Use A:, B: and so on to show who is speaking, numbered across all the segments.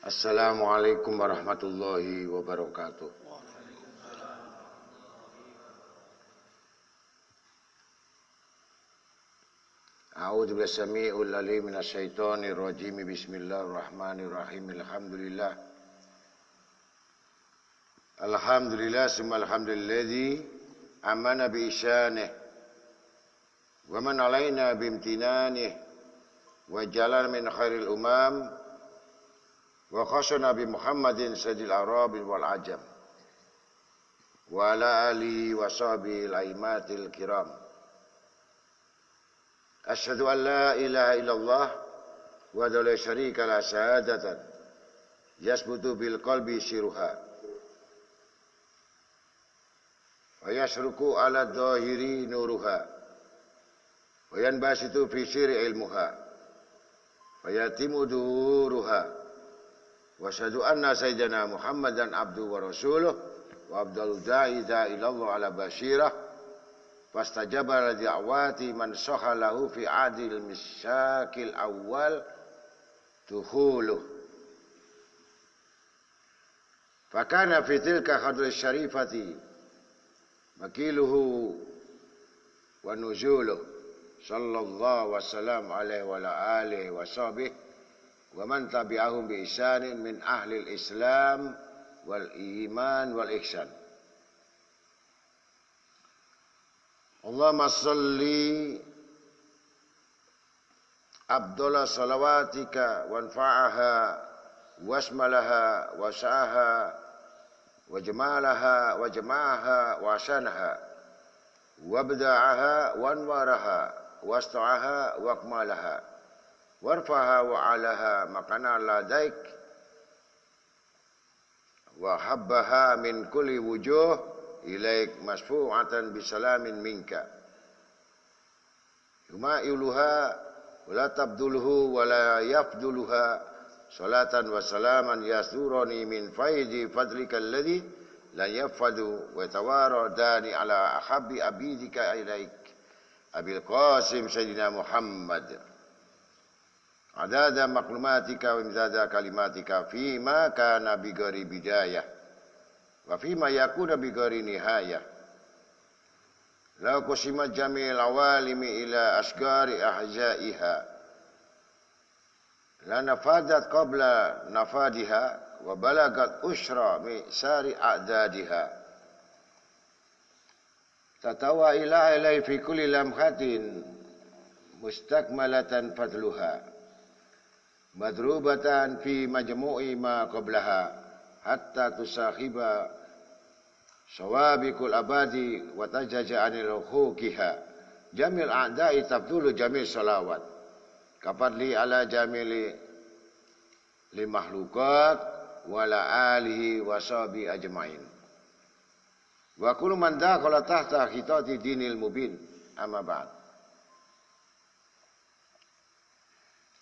A: Assalamualaikum warahmatullahi wabarakatuh. A'udzu billahi samii'ul 'aliim minasyaitonir rajiim. Bismillahirrahmanirrahim. Alhamdulillah summa alhamdulilladzi amana bi isyanihi wa man 'alaina bi imtinanihi wa jalal min khairil umam wa khasana bi Muhammadin sayyidil arabi wal ajam wa ala alihi wa sahbihi al-aimatil kiram. Asyhadu an la ilaha illallah wa la syarika la syahadatan yasbutu bil qalbi siruha wa yasruku ala dhahiri nuruha wa yanbasitu fi sirri ilmuha wa yatimu duruha wa asyhadu anna sayyidina Muhammadan abduhu wa rasuluh wa abdul da'i ilallah ala basyirah fastajaba li da'wati man sahalahu fi adil misyakil awal tuhuluh fakana fi tilka khadri syarifati makiluhu wa nuzuluh sallallahu wasallam alaihi wa ala alihi wa sahbihi wa man tabi'ahum bi ihsanin min ahli al-islam wal iman wal ihsan. Allahumma salli abdullah salawatika wanfa'aha wasmalaha wasa'aha wajmalaha wajma'aha wasanaha wabda'aha wanwaraha wasta'aha wakmalaha warfaha wa'alaha makana ladaik wa habbaha min kulli wujuh ilaik masfu'atan bisalamin minka yuma'iluha wa la tabduluhu wa la yafduluha salatan wa salaman yasurani min faidi fadlika alladhi la yafadu wa tawaradani ala ahabbi abidika ilaik abil qasim sayyidina Muhammad adada maklumatika wa imdada kalimatika fima kana bigari bidayah wa fima yakuna bi ghairi nihayah la qasima jamil awalimi ila asgari ahzaiha la nafadat qabla nafadiha wa balagat usra mi sari a'dadiha tatawa ila ilai fi kulli lamhatin mustakmalatan fadluha madrubatan fi majmu'i ma qablaha hatta tusahiba sawabikul abadi wa tajaja anil hukiha jamil a'da'i tabdulu jamil salawat kapadli ala jamili li mahlukat wa la alihi wa sahbi ajmain wa kullu man dakhala tahta khitati dinil mubin amma ba'd.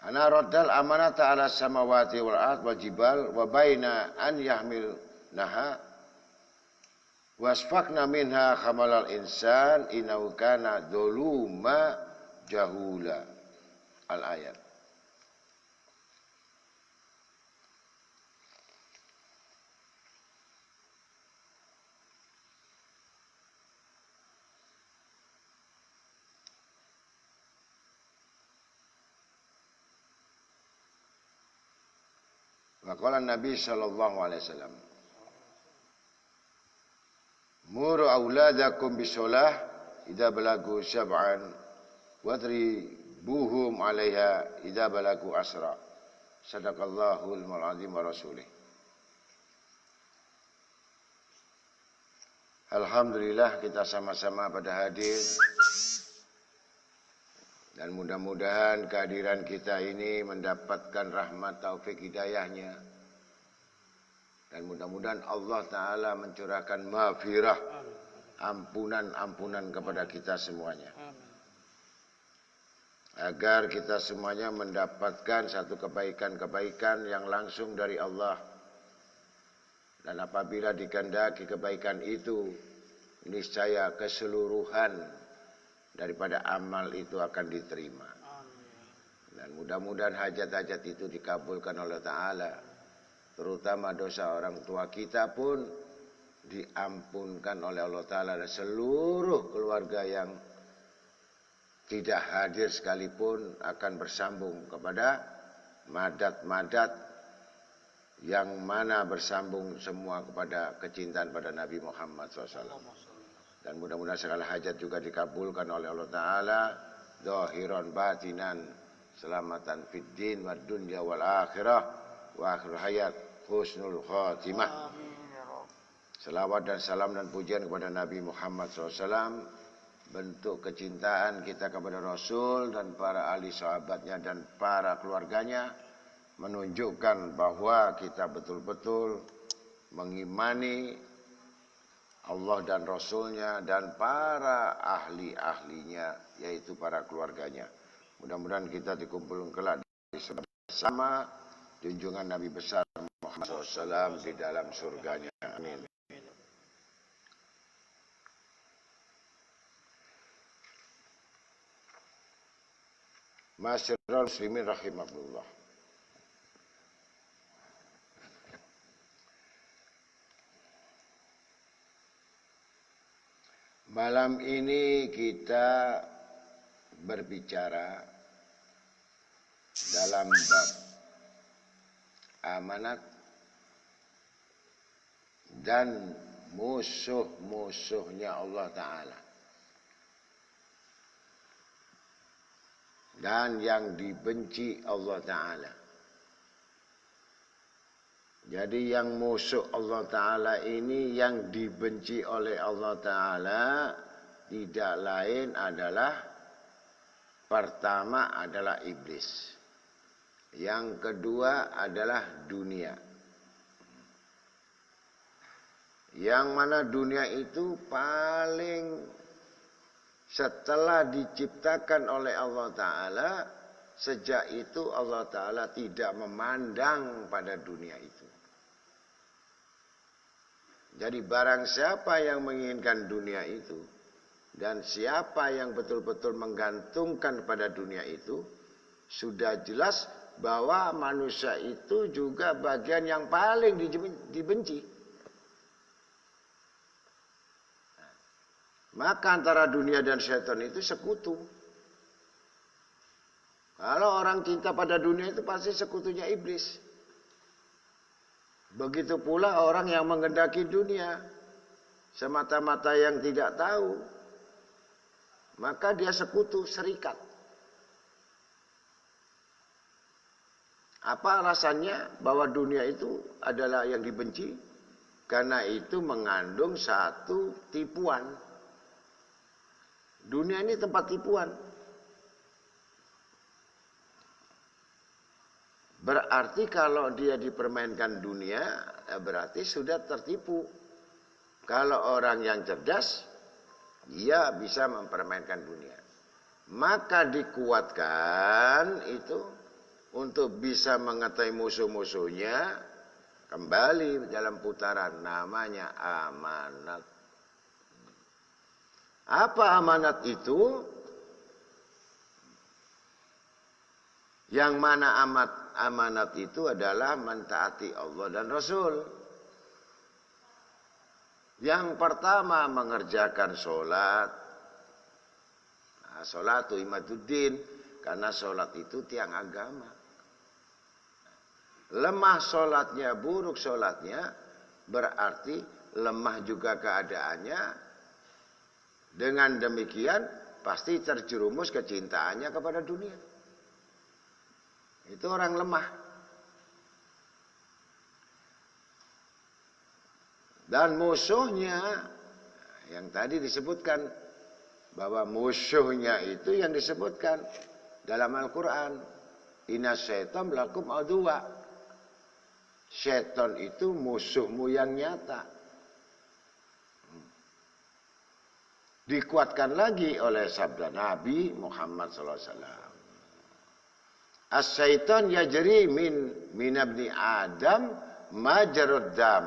A: Ana raddal amanata ala samawati wal ard wal jibal wa baina an yahmil naha wasfaqna minha khamalal insan innahu kana dzuluma jahula. Al ayat. Maqala Nabi sallallahu alaihi wasallam muru auladakum bisolah idza balagu sab'an wadribuhum 'alaiha idza balagu asra. Sadaqallahul azim wa rasulih. Alhamdulillah kita sama-sama pada hadir dan mudah-mudahan kehadiran kita ini mendapatkan rahmat taufik hidayahnya. Dan mudah-mudahan Allah Ta'ala mencurahkan maghfirah, ampunan kepada kita semuanya. Agar kita semuanya mendapatkan satu kebaikan-kebaikan yang langsung dari Allah. Dan apabila dikehendaki kebaikan itu, niscaya keseluruhan daripada amal itu akan diterima. Dan mudah-mudahan hajat-hajat itu dikabulkan oleh Ta'ala. terutama dosa orang tua kita pun diampunkan oleh Allah Ta'ala, dan seluruh keluarga yang tidak hadir sekalipun akan bersambung kepada madat-madat yang mana bersambung semua kepada kecintaan pada Nabi Muhammad SAW. Dan mudah-mudahan segala hajat juga dikabulkan oleh Allah Ta'ala, zahiran batinan, selamatan fid din wad dunya wal akhirah, wa akhir hayat husnul khatimah. Selawat dan salam dan pujian kepada Nabi Muhammad SAW, bentuk kecintaan kita kepada Rasul dan para ahli sahabatnya dan para keluarganya, menunjukkan bahwa kita betul-betul mengimani Allah dan Rasulnya dan para ahli-ahlinya, yaitu para keluarganya. Mudah-mudahan kita dikumpulkan kelak bersama junjungan Nabi besar Muhammad SAW di dalam surganya. Amin. Masyarul muslimin rahimahullah. Malam ini kita berbicara dalam bab amanat dan musuh-musuhnya Allah Ta'ala. Dan yang dibenci Allah Ta'ala. Jadi yang musuh Allah Ta'ala ini, yang dibenci oleh Allah Ta'ala, tidak lain adalah, pertama adalah iblis. Yang kedua adalah dunia. Yang mana dunia itu paling, setelah diciptakan oleh Allah Ta'ala, sejak itu Allah Ta'ala tidak memandang pada dunia itu. Jadi barang siapa yang menginginkan dunia itu, dan siapa yang betul-betul menggantungkan pada dunia itu, sudah jelas bahwa manusia itu juga bagian yang paling dibenci. Maka antara dunia dan setan itu sekutu. Kalau orang cinta pada dunia itu pasti sekutunya iblis. Begitu pula orang yang menghendaki dunia semata-mata yang tidak tahu, maka dia sekutu, serikat. Apa alasannya bahwa dunia itu adalah yang dibenci? Karena itu mengandung satu tipuan. Dunia ini tempat tipuan. Berarti kalau dia dipermainkan dunia, berarti sudah tertipu. Kalau orang yang cerdas, dia bisa mempermainkan dunia. Maka dikuatkan itu untuk bisa mengetahui musuh-musuhnya, kembali dalam putaran, namanya amanat. Apa amanat itu? Yang mana amanat itu adalah mentaati Allah dan Rasul. Yang pertama mengerjakan sholat. Nah, sholatu imaduddin, karena sholat itu tiang agama. Lemah sholatnya, buruk sholatnya, berarti lemah juga keadaannya. Dengan demikian pasti terjerumus kecintaannya kepada dunia. Itu orang lemah. Dan musuhnya, yang tadi disebutkan, bahwa musuhnya itu yang disebutkan dalam Al-Quran. Inna syaitan lakum aduwa. Syaitan itu musuhmu yang nyata. Dikuatkan lagi oleh sabda Nabi Muhammad SAW. As-syaitan yajri min ibni Adam majrad dam.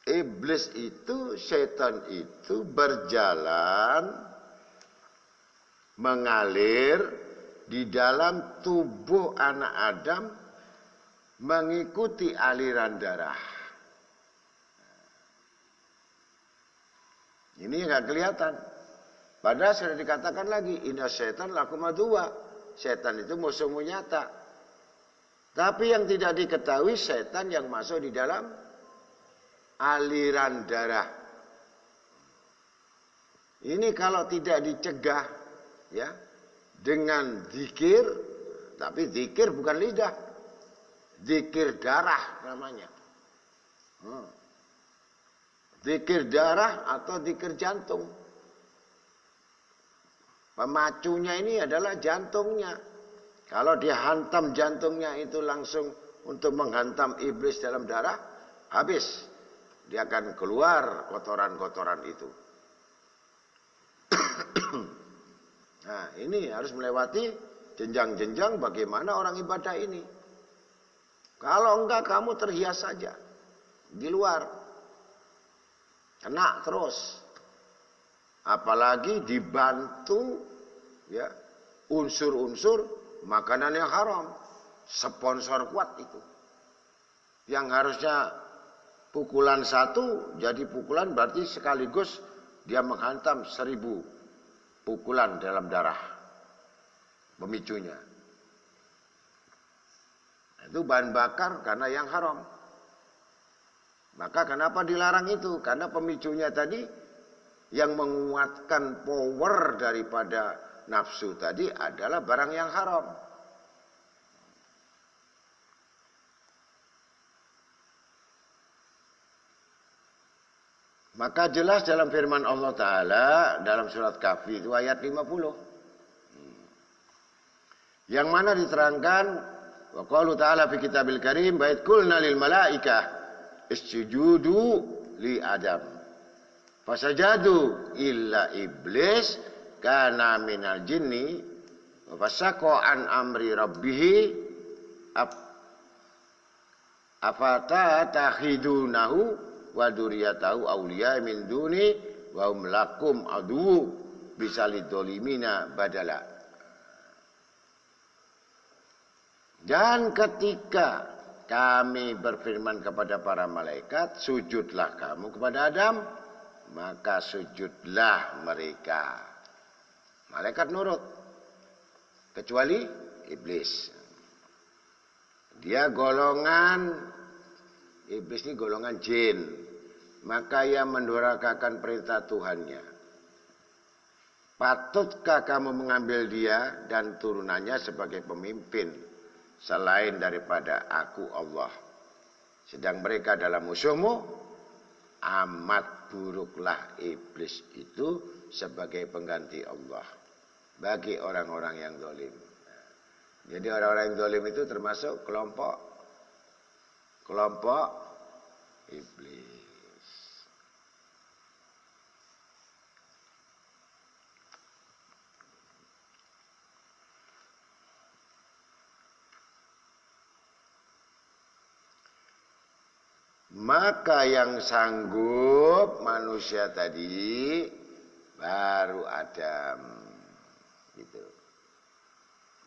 A: Iblis itu, syaitan itu berjalan, mengalir di dalam tubuh anak Adam mengikuti aliran darah. Ini nggak kelihatan. Padahal sudah dikatakan lagi, inna syaitan lakum aduwwa. Setan itu musuhmu nyata. Tapi yang tidak diketahui setan yang masuk di dalam aliran darah. Ini kalau tidak dicegah ya dengan zikir, tapi zikir bukan lidah. Zikir darah namanya. Zikir darah atau zikir jantung. Pemacunya ini adalah jantungnya. Kalau dia hantam jantungnya itu langsung untuk menghantam iblis dalam darah, habis. Dia akan keluar kotoran-kotoran itu. Nah, ini harus melewati jenjang-jenjang bagaimana orang ibadah ini. Kalau enggak kamu terhias saja di luar. Kena terus. Apalagi dibantu ya unsur-unsur makanan yang haram, sponsor kuat itu. Yang harusnya pukulan satu jadi pukulan berarti sekaligus dia menghantam 1000 pukulan dalam darah pemicunya. Itu bahan bakar karena yang haram. Maka kenapa dilarang itu? Karena pemicunya tadi yang menguatkan power daripada nafsu tadi adalah barang yang haram. Maka jelas dalam firman Allah Ta'ala dalam surat Kahfi itu ayat 50. Yang mana diterangkan wa qalu ta'ala fi kitabil karim bait qulna lil malaikah isjudu li Adam. Fasajadu illa iblis kana minal jinni fasaqo an amri rabbih afata takhidunahu wa duriyatahu awliya min duni wa hum lakum adu bisalidzolimina badala. Dan ketika kami berfirman kepada para malaikat, sujudlah kamu kepada Adam, maka sujudlah mereka. Malaikat nurut. Kecuali iblis. Dia golongan, iblis ini golongan jin. Maka ia mendurhakakan perintah Tuhannya. Patutkah kamu mengambil dia dan turunannya sebagai pemimpin selain daripada aku Allah? Sedang mereka dalam musuhmu. Amat buruklah iblis itu sebagai pengganti Allah bagi orang-orang yang zalim. Jadi orang-orang yang zalim itu termasuk kelompok iblis. Maka yang sanggup manusia tadi baru Adam, gitu.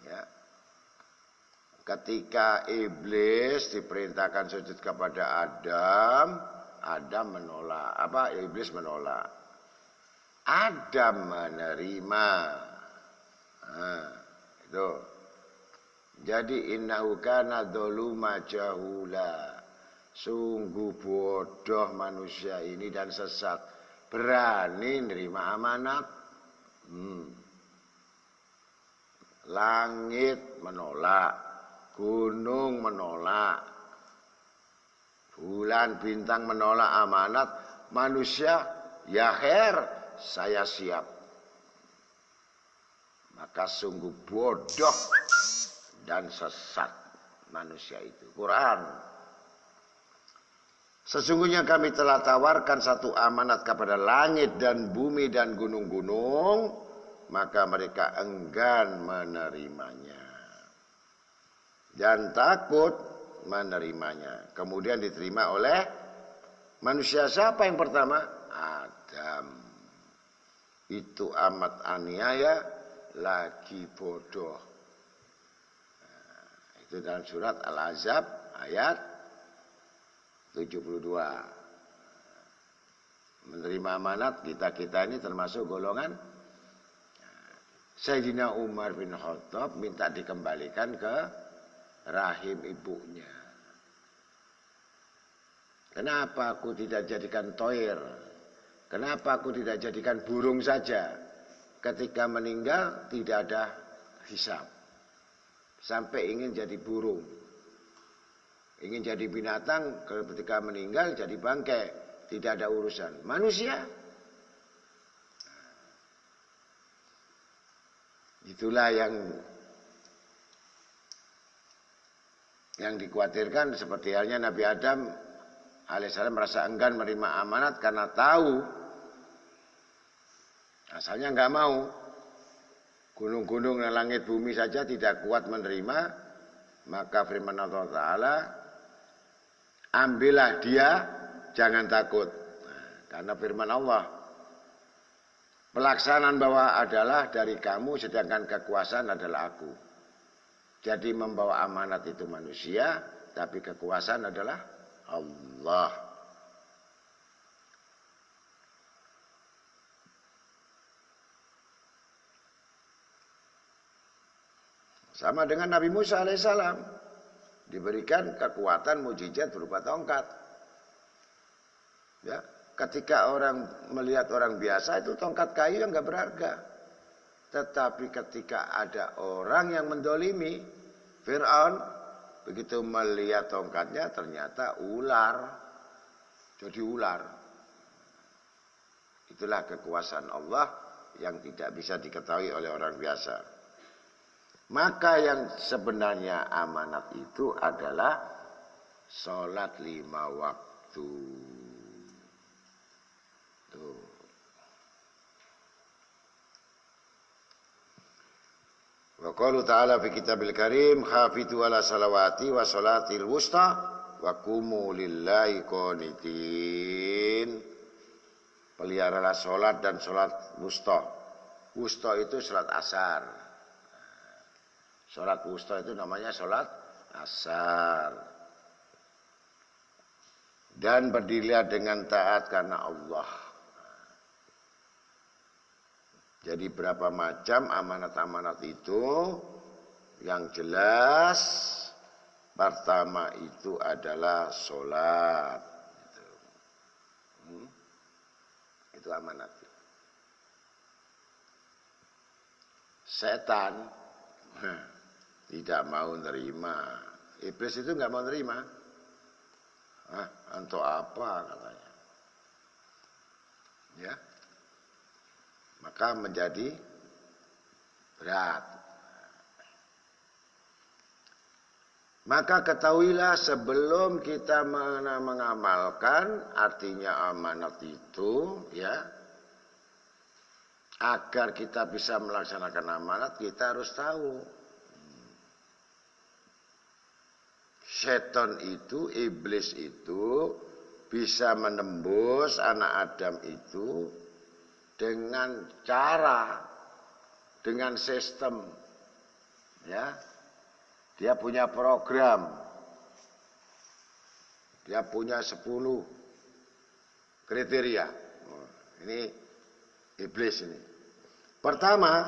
A: Ya. Ketika iblis diperintahkan sujud kepada Adam, Adam menolak. Iblis menolak. Adam menerima. Nah, itu. Jadi innahu kana dzaluma jahula. Sungguh bodoh manusia ini dan sesat. Berani nerima amanat. Langit menolak. Gunung menolak. Bulan bintang menolak amanat. Manusia, ya khair, saya siap. Maka sungguh bodoh dan sesat manusia itu. Quran. Sesungguhnya kami telah tawarkan satu amanat kepada langit dan bumi dan gunung-gunung, maka mereka enggan menerimanya dan takut menerimanya. Kemudian diterima oleh manusia. Siapa yang pertama? Adam. Itu amat aniaya, lagi bodoh. Itu dalam surat Al-Ahzab ayat 72. Menerima amanat, kita ini termasuk golongan Sayyidina Umar bin Khattab minta dikembalikan ke rahim ibunya. Kenapa aku tidak jadikan toir? Kenapa aku tidak jadikan burung saja? Ketika meninggal tidak ada hisab. Sampai ingin jadi burung. Ingin jadi binatang, ketika meninggal jadi bangkai. Tidak ada urusan. Manusia. Itulah yang dikhawatirkan, seperti halnya Nabi Adam alaihissalam merasa enggan menerima amanat karena tahu asalnya enggak mau. Gunung-gunung dan langit bumi saja tidak kuat menerima, maka firman Allah Ta'ala, ambillah dia, jangan takut. Karena firman Allah, pelaksanaan bawah adalah dari kamu, sedangkan kekuasaan adalah aku. Jadi membawa amanat itu manusia, tapi kekuasaan adalah Allah. Sama dengan Nabi Musa alaihissalam, diberikan kekuatan mujizat berupa tongkat. Ya, ketika orang melihat orang biasa itu tongkat kayu yang nggak berharga. Tetapi ketika ada orang yang mendolimi, Fir'aun begitu melihat tongkatnya ternyata ular. Jadi ular. Itulah kekuasaan Allah yang tidak bisa diketahui oleh orang biasa. Maka yang sebenarnya amanat itu adalah sholat 5 waktu. Tuh. Wa qalu ta'ala fi kitabil karim hafizu ala salawati wa salatil wusta wa qumu lillahi qanitin. Peliharalah salat dan salat wusta. Wusta itu salat asar. Salat wusta itu namanya salat asar. Dan berdirilah dengan taat karena Allah. Jadi berapa macam amanat-amanat itu? Yang jelas pertama itu adalah sholat. Itu amanat. Setan tidak mau nerima. Iblis itu nggak mau nerima. Untuk apa katanya? Ya. Maka menjadi berat. Maka ketahuilah sebelum kita mengamalkan artinya amanat itu, ya, agar kita bisa melaksanakan amanat kita harus tahu setan itu, iblis itu bisa menembus anak Adam itu dengan cara, dengan sistem, ya. Dia punya program, dia punya 10 kriteria. Ini iblis ini. Pertama,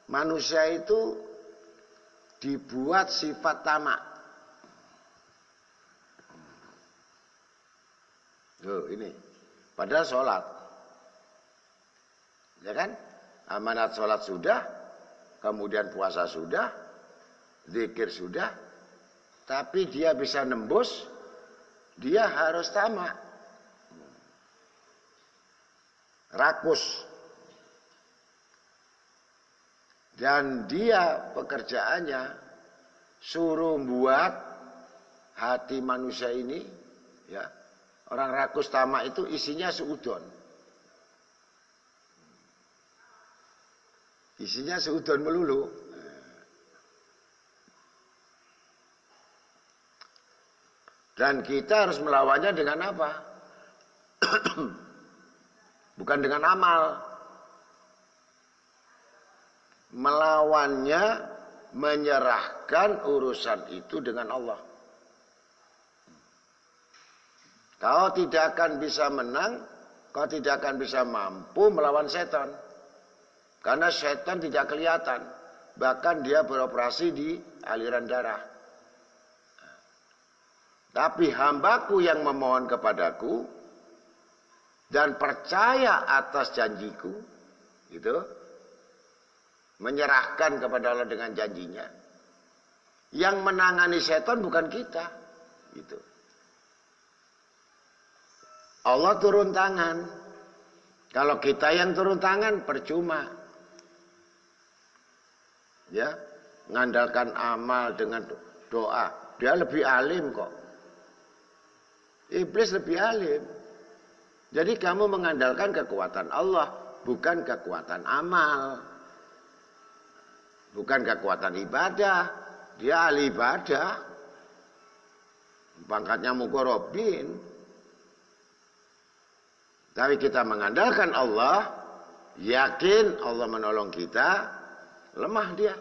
A: manusia itu dibuat sifat tamak. Ini, padahal sholat. Ya kan? Amanat sholat sudah, kemudian puasa sudah, zikir sudah, tapi dia bisa nembus, dia harus tamak. Rakus. Dan dia pekerjaannya suruh buat hati manusia ini, ya. Orang rakus tamak itu isinya seudon. Isinya seudon melulu. Dan kita harus melawannya dengan apa? Bukan dengan amal. Melawannya menyerahkan urusan itu dengan Allah. Kau tidak akan bisa menang, kau tidak akan bisa mampu melawan setan. Karena setan tidak kelihatan. Bahkan dia beroperasi di aliran darah. Tapi hambaku yang memohon kepadaku dan percaya atas janjiku, gitu, menyerahkan kepada Allah dengan janjinya. Yang menangani setan bukan kita, gitu. Allah turun tangan. Kalau kita yang turun tangan percuma. Ya, ngandalkan amal dengan doa. Dia lebih alim kok. Iblis lebih alim. Jadi kamu mengandalkan kekuatan Allah, bukan kekuatan amal. Bukan kekuatan ibadah. Dia ahli ibadah. Pangkatnya muqarrabin. Tapi kita mengandalkan Allah, yakin Allah menolong kita, lemah dia.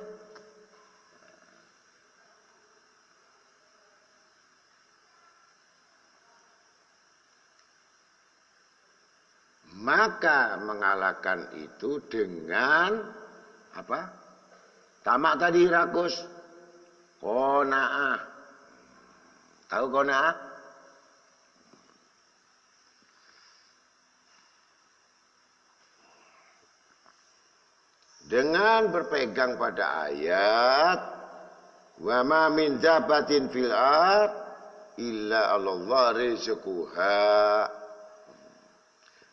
A: Maka mengalahkan itu dengan apa? Tamak tadi rakus. Qanaah. Tahu qanaah? Dengan berpegang pada ayat wa ma min dabbatin fil ard illa 'Allah rizquha.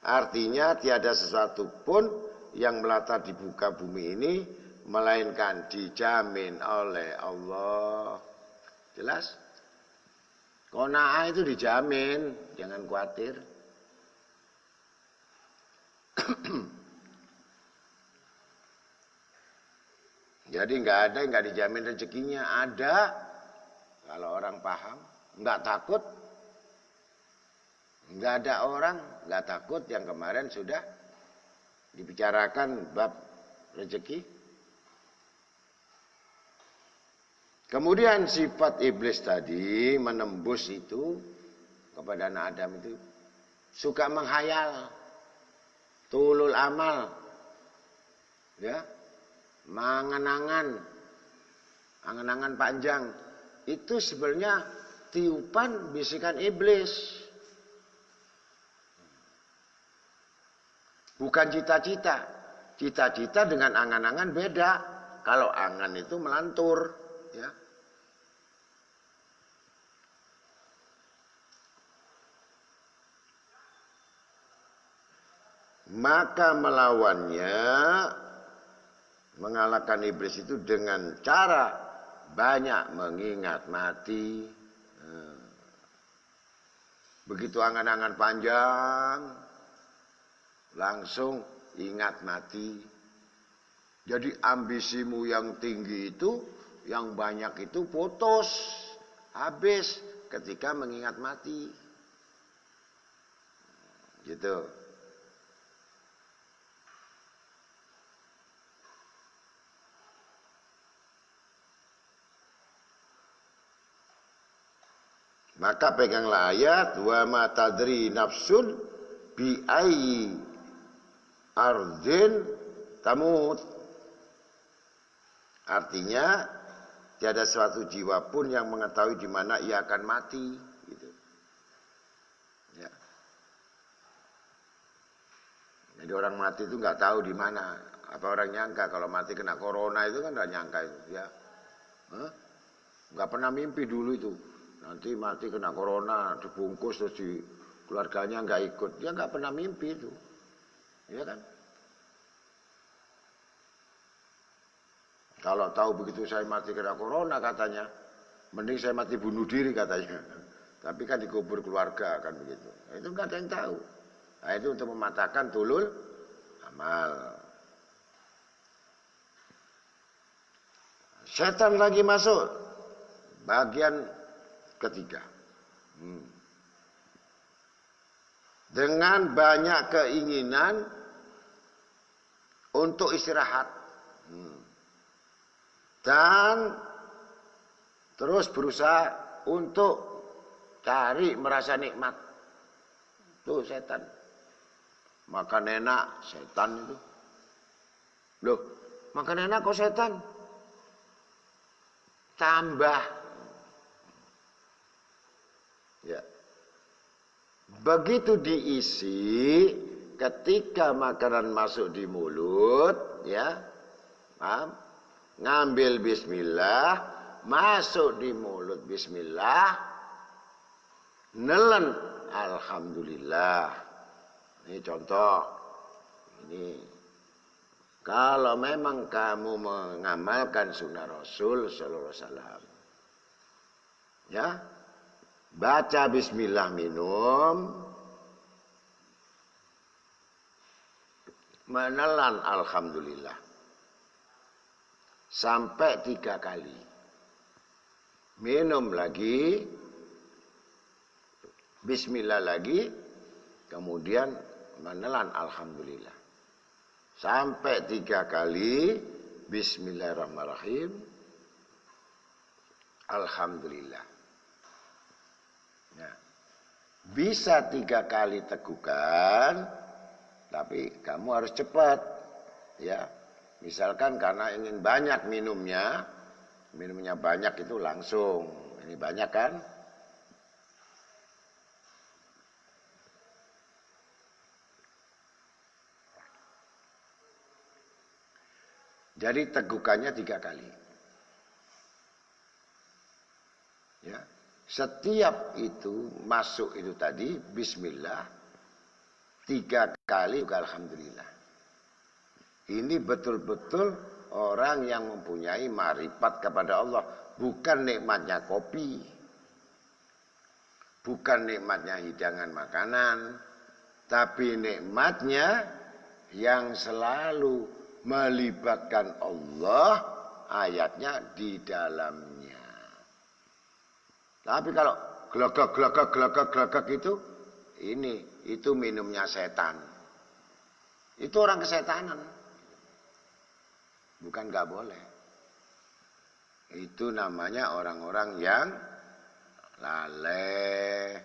A: Artinya tiada sesuatu pun yang melata di muka bumi ini melainkan dijamin oleh Allah. Jelas? Qanaah itu dijamin, jangan khawatir. Jadi nggak dijamin rezekinya. Ada kalau orang paham, nggak takut. Nggak ada orang nggak takut yang kemarin sudah dibicarakan bab rezeki. Kemudian sifat iblis tadi menembus itu kepada anak Adam itu suka menghayal, tulul amal, ya. Angan-angan panjang itu sebenarnya tiupan bisikan iblis, bukan cita-cita. Cita-cita dengan angan-angan beda. Kalau angan itu melantur, ya. Maka melawannya, mengalahkan iblis itu dengan cara banyak mengingat mati. Begitu angan-angan panjang, langsung ingat mati. Jadi ambisimu yang tinggi itu, yang banyak itu putus, habis ketika mengingat mati. Gitu. Maka peganglah ayat wa ma tadri nafsun bi ayyi ardin tamut. Artinya tiada suatu jiwa pun yang mengetahui di mana ia akan mati, gitu. Ya. Jadi orang mati itu nggak tahu di mana. Apa orang nyangka kalau mati kena corona itu kan nggak nyangka itu, ya. Nggak pernah mimpi dulu itu. Nanti mati kena corona, dibungkus terus di keluarganya nggak ikut. Dia nggak pernah mimpi itu, ya kan? Kalau tahu begitu saya mati kena corona katanya, mending saya mati bunuh diri katanya. Tapi kan dikubur keluarga kan begitu. Itu nggak ada yang tahu. Nah, itu untuk mematahkan tulul amal. Setan lagi masuk bagian ketiga. Dengan banyak keinginan untuk istirahat. Dan terus berusaha untuk cari merasa nikmat. Tuh setan. Makan enak, setan itu. Loh, makan enak kok setan? Tambah. Ya. Begitu diisi, ketika makanan masuk di mulut, ya, paham? Ngambil bismillah, masuk di mulut bismillah, nelen alhamdulillah. Ini contoh. Ini kalau memang kamu mengamalkan sunnah Rasul sallallahu alaihi wasallam. Ya. Baca bismillah minum, menelan alhamdulillah. Sampai 3 kali. Minum lagi, bismillah lagi, kemudian menelan alhamdulillah. Sampai 3 kali, bismillahirrahmanirrahim, alhamdulillah. Nah, bisa 3 kali tegukan, tapi kamu harus cepat, ya. Misalkan karena ingin banyak minumnya banyak itu langsung. Ini banyak kan? Jadi tegukannya 3 kali. Ya. Setiap itu masuk itu tadi bismillah 3 kali juga alhamdulillah. Ini betul-betul orang yang mempunyai marifat kepada Allah. Bukan nikmatnya kopi. Bukan nikmatnya hidangan makanan. Tapi nikmatnya yang selalu melibatkan Allah ayatnya di dalamnya. Tapi kalau gelagak itu minumnya setan. Itu orang kesetanan. Bukan gak boleh. Itu namanya orang-orang yang lalai.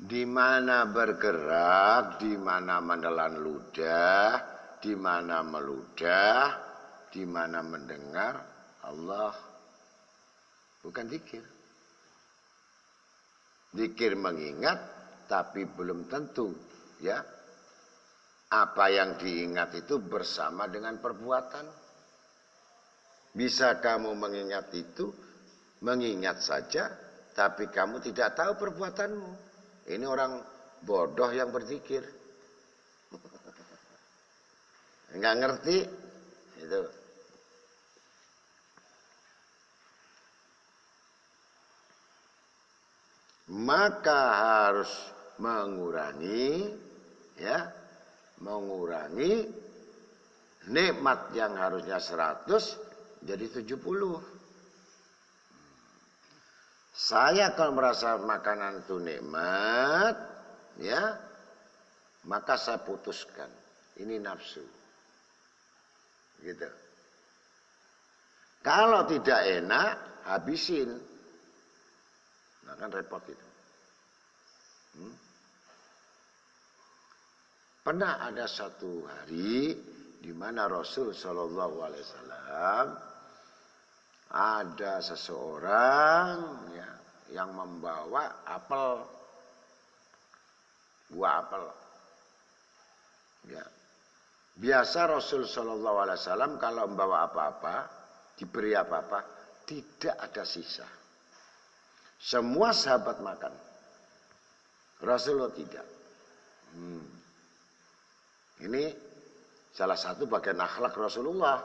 A: Di mana bergerak, di mana menelan ludah, di mana meludah, di mana mendengar Allah, bukan zikir. Zikir mengingat, tapi belum tentu, ya. Apa yang diingat itu bersama dengan perbuatan. Bisa kamu mengingat itu, mengingat saja, tapi kamu tidak tahu perbuatanmu. Ini orang bodoh yang berzikir. Enggak ngerti, itu. Maka harus mengurangi, ya, mengurangi nikmat yang harusnya 100 jadi 70. Saya kalau merasa makanan itu nikmat, ya, maka saya putuskan ini nafsu, gitu. Kalau tidak enak, habisin. Nah kan repot itu. Pernah ada satu hari di mana Rasul Shallallahu Alaihi Wasallam ada seseorang, ya, yang membawa apel, buah apel. Ya. Biasa Rasul Shallallahu Alaihi Wasallam kalau membawa apa-apa, diberi apa-apa, tidak ada sisa. Semua sahabat makan. Rasulullah tidak. Ini salah satu bagian akhlak Rasulullah.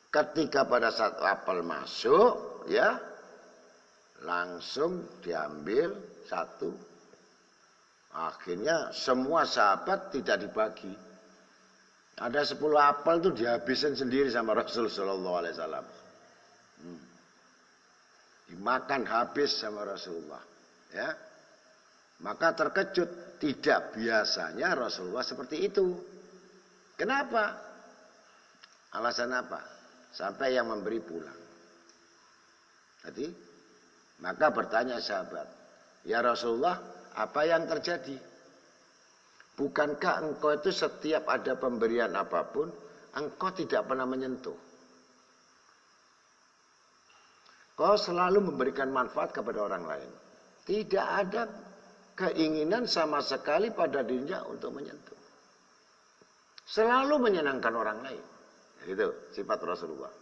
A: Ketika pada saat apel masuk, ya, langsung diambil satu. Akhirnya semua sahabat tidak dibagi. Ada 10 apel tuh dihabisin sendiri sama Rasul sallallahu alaihi wasallam. Dimakan habis sama Rasulullah, ya. Maka terkejut, tidak biasanya Rasulullah seperti itu. Kenapa? Alasan apa? Sampai yang memberi pulang. Jadi, maka bertanya sahabat, ya Rasulullah, apa yang terjadi? Bukankah engkau itu setiap ada pemberian apapun, engkau tidak pernah menyentuh? Kau selalu memberikan manfaat kepada orang lain. Tidak ada keinginan sama sekali pada dirinya untuk menyentuh. Selalu menyenangkan orang lain. Itu sifat Rasulullah.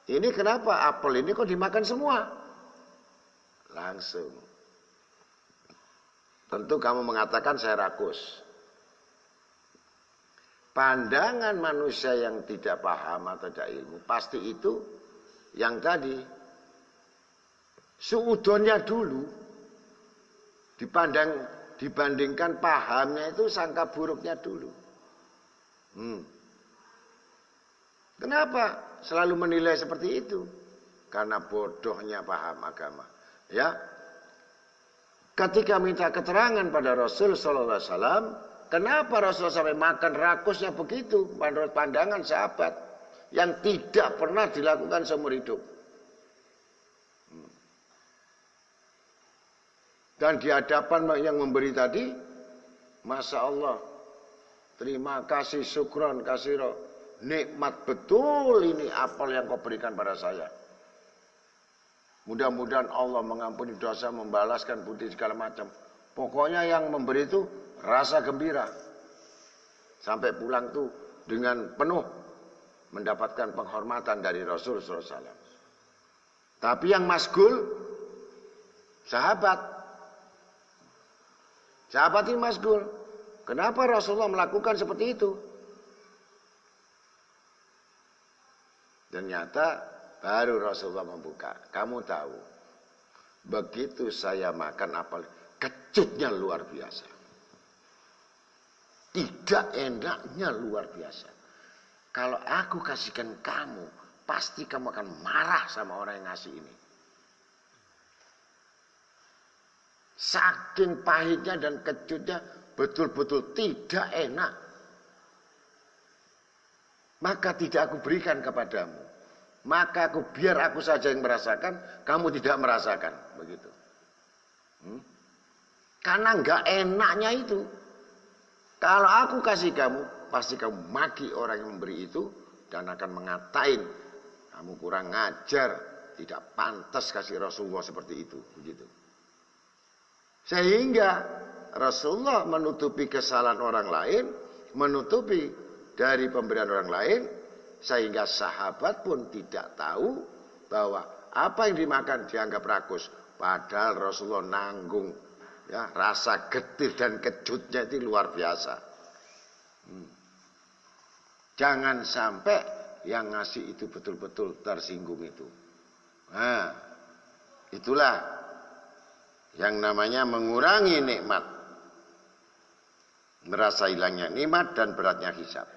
A: Ini kenapa apel ini kok dimakan semua? Langsung. Tentu kamu mengatakan saya rakus. Pandangan manusia yang tidak paham atau tidak ilmu, pasti itu yang tadi suudonnya dulu dibandingkan pahamnya itu sangka buruknya dulu. Kenapa selalu menilai seperti itu? Karena bodohnya paham agama. Ya, ketika minta keterangan pada Rasul Sallallahu Alaihi Wasallam, kenapa Rasul sampai makan rakusnya begitu menurut pandangan sahabat yang tidak pernah dilakukan seumur hidup? Dan di hadapan yang memberi tadi, Masya Allah, terima kasih, syukron, kasiro, nikmat betul ini apel yang kau berikan pada saya. Mudah-mudahan Allah mengampuni dosa, membalaskan budi segala macam. Pokoknya yang memberi itu rasa gembira. Sampai pulang tuh dengan penuh mendapatkan penghormatan dari Rasul SAW. Tapi yang masgul, sahabat ini masgul. Kenapa Rasulullah melakukan seperti itu? Ternyata baru Rasulullah membuka. Kamu tahu, begitu saya makan apel, kecutnya luar biasa. Tidak enaknya luar biasa. Kalau aku kasihkan kamu, pasti kamu akan marah sama orang yang ngasih ini. Saking pahitnya dan kecutnya, betul-betul tidak enak. Maka tidak aku berikan kepadamu. Maka biar aku saja yang merasakan, kamu tidak merasakan. Begitu. Karena enggak enaknya itu. Kalau aku kasih kamu, pasti kamu maki orang yang memberi itu dan akan mengatain kamu kurang ngajar, tidak pantas kasih Rasulullah seperti itu. Begitu. Sehingga Rasulullah menutupi kesalahan orang lain, menutupi dari pemberian orang lain, sehingga sahabat pun tidak tahu bahwa apa yang dimakan dianggap rakus. Padahal Rasulullah nanggung, ya, rasa getir dan kejutnya itu luar biasa. Jangan sampai yang ngasih itu betul-betul tersinggung itu. Nah, itulah yang namanya mengurangi nikmat. Merasa hilangnya nikmat dan beratnya hisab.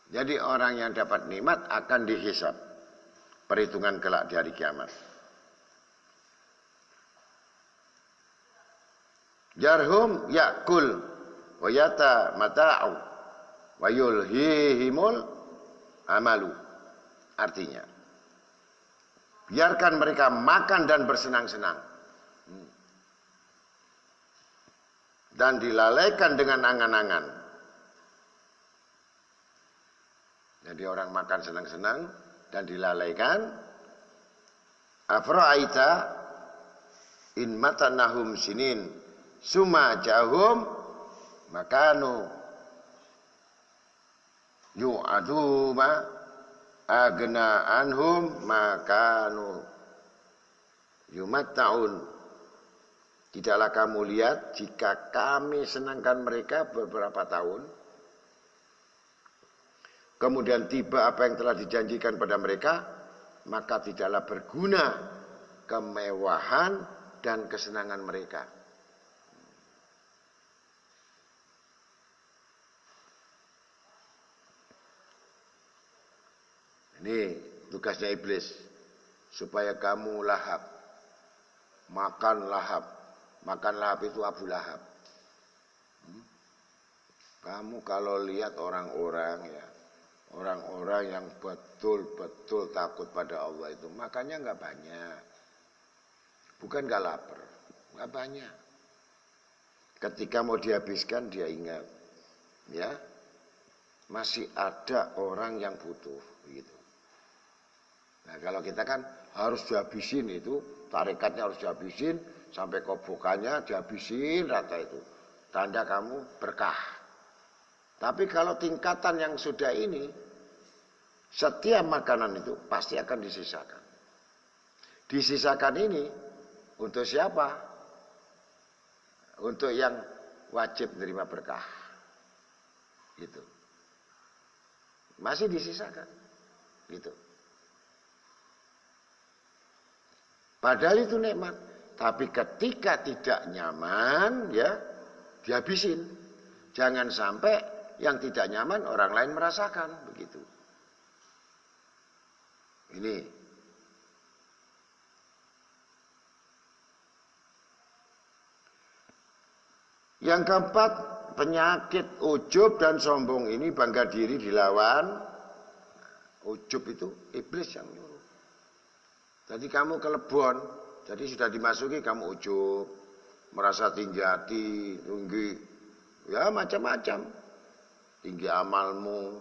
A: Jadi orang yang dapat nikmat akan dihisab. Perhitungan kelak di hari kiamat. Jarhum yakul wa yata mata'u wa yulhihimul amalu. Artinya, biarkan mereka makan dan bersenang-senang. Dan dilalaikan dengan angan-angan. Jadi orang makan senang-senang dan dilalaikan. Afra'aita in matanahum sinin summa jahum makanu yu'aduma agna anhum makanu yumatta'un. Tidaklah kamu lihat jika kami senangkan mereka beberapa tahun, kemudian tiba apa yang telah dijanjikan pada mereka, maka tidaklah berguna kemewahan dan kesenangan mereka. Ini tugasnya iblis. Supaya kamu lahap. Makan lahap. Makan lahap itu Abu Lahab. Kamu kalau lihat orang-orang ya, orang-orang yang betul-betul takut pada Allah itu, makannya nggak banyak. Bukan nggak lapar, nggak banyak. Ketika mau dihabiskan dia ingat, ya masih ada orang yang butuh, gitu. Nah kalau kita kan harus dihabisin itu, tarikatnya harus dihabisin, sampai kobokannya dihabisin rata itu. Tanda kamu berkah. Tapi kalau tingkatan yang sudah ini, setiap makanan itu pasti akan disisakan. Disisakan ini untuk siapa? Untuk yang wajib menerima berkah. Gitu. Masih disisakan. Gitu. Padahal itu nikmat. Tapi ketika tidak nyaman, ya dihabisin. Jangan sampai yang tidak nyaman orang lain merasakan. Begitu. Ini. Yang keempat, penyakit ujub dan sombong ini bangga diri dilawan. Ujub itu iblis yang nyuruh. Jadi kamu kelebon, jadi sudah dimasuki kamu ujub, merasa tinggi hati, tinggi, ya macam-macam. Tinggi amalmu,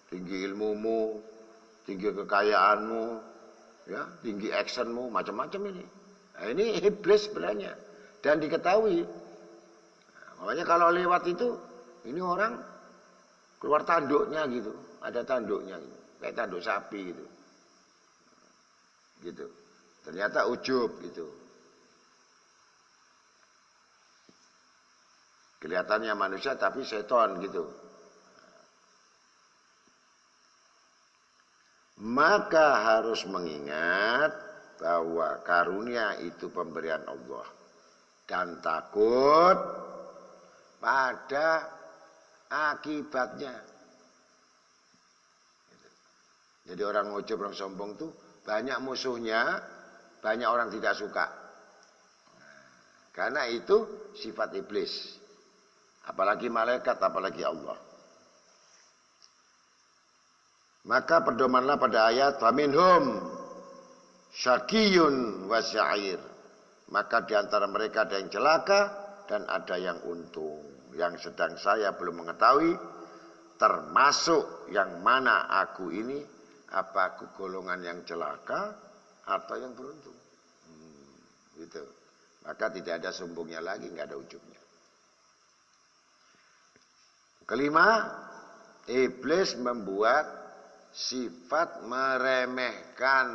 A: tinggi ilmumu, tinggi kekayaanmu, ya, tinggi actionmu, macam-macam ini. Nah, ini iblis sebenarnya. Dan diketahui. Makanya kalau lewat itu, ini orang keluar tanduknya gitu, ada tanduknya gitu, kayak tanduk sapi gitu. Gitu. Ternyata ujub gitu. Kelihatannya manusia tapi seton gitu. Maka harus mengingat bahwa karunia itu pemberian Allah dan takut pada akibatnya. Jadi orang ujub, orang sombong itu banyak musuhnya, banyak orang tidak suka. Karena itu sifat iblis. Apalagi malaikat, apalagi Allah. Maka pedomanlah pada ayat faminhum syaqiyun wa sa'ir. Maka di antara mereka ada yang celaka dan ada yang untung. Yang sedang saya belum mengetahui termasuk yang mana aku ini, apa aku golongan yang celaka atau yang beruntung. Gitu. Maka tidak ada sombongnya lagi, nggak ada ujungnya. Kelima, iblis membuat sifat meremehkan,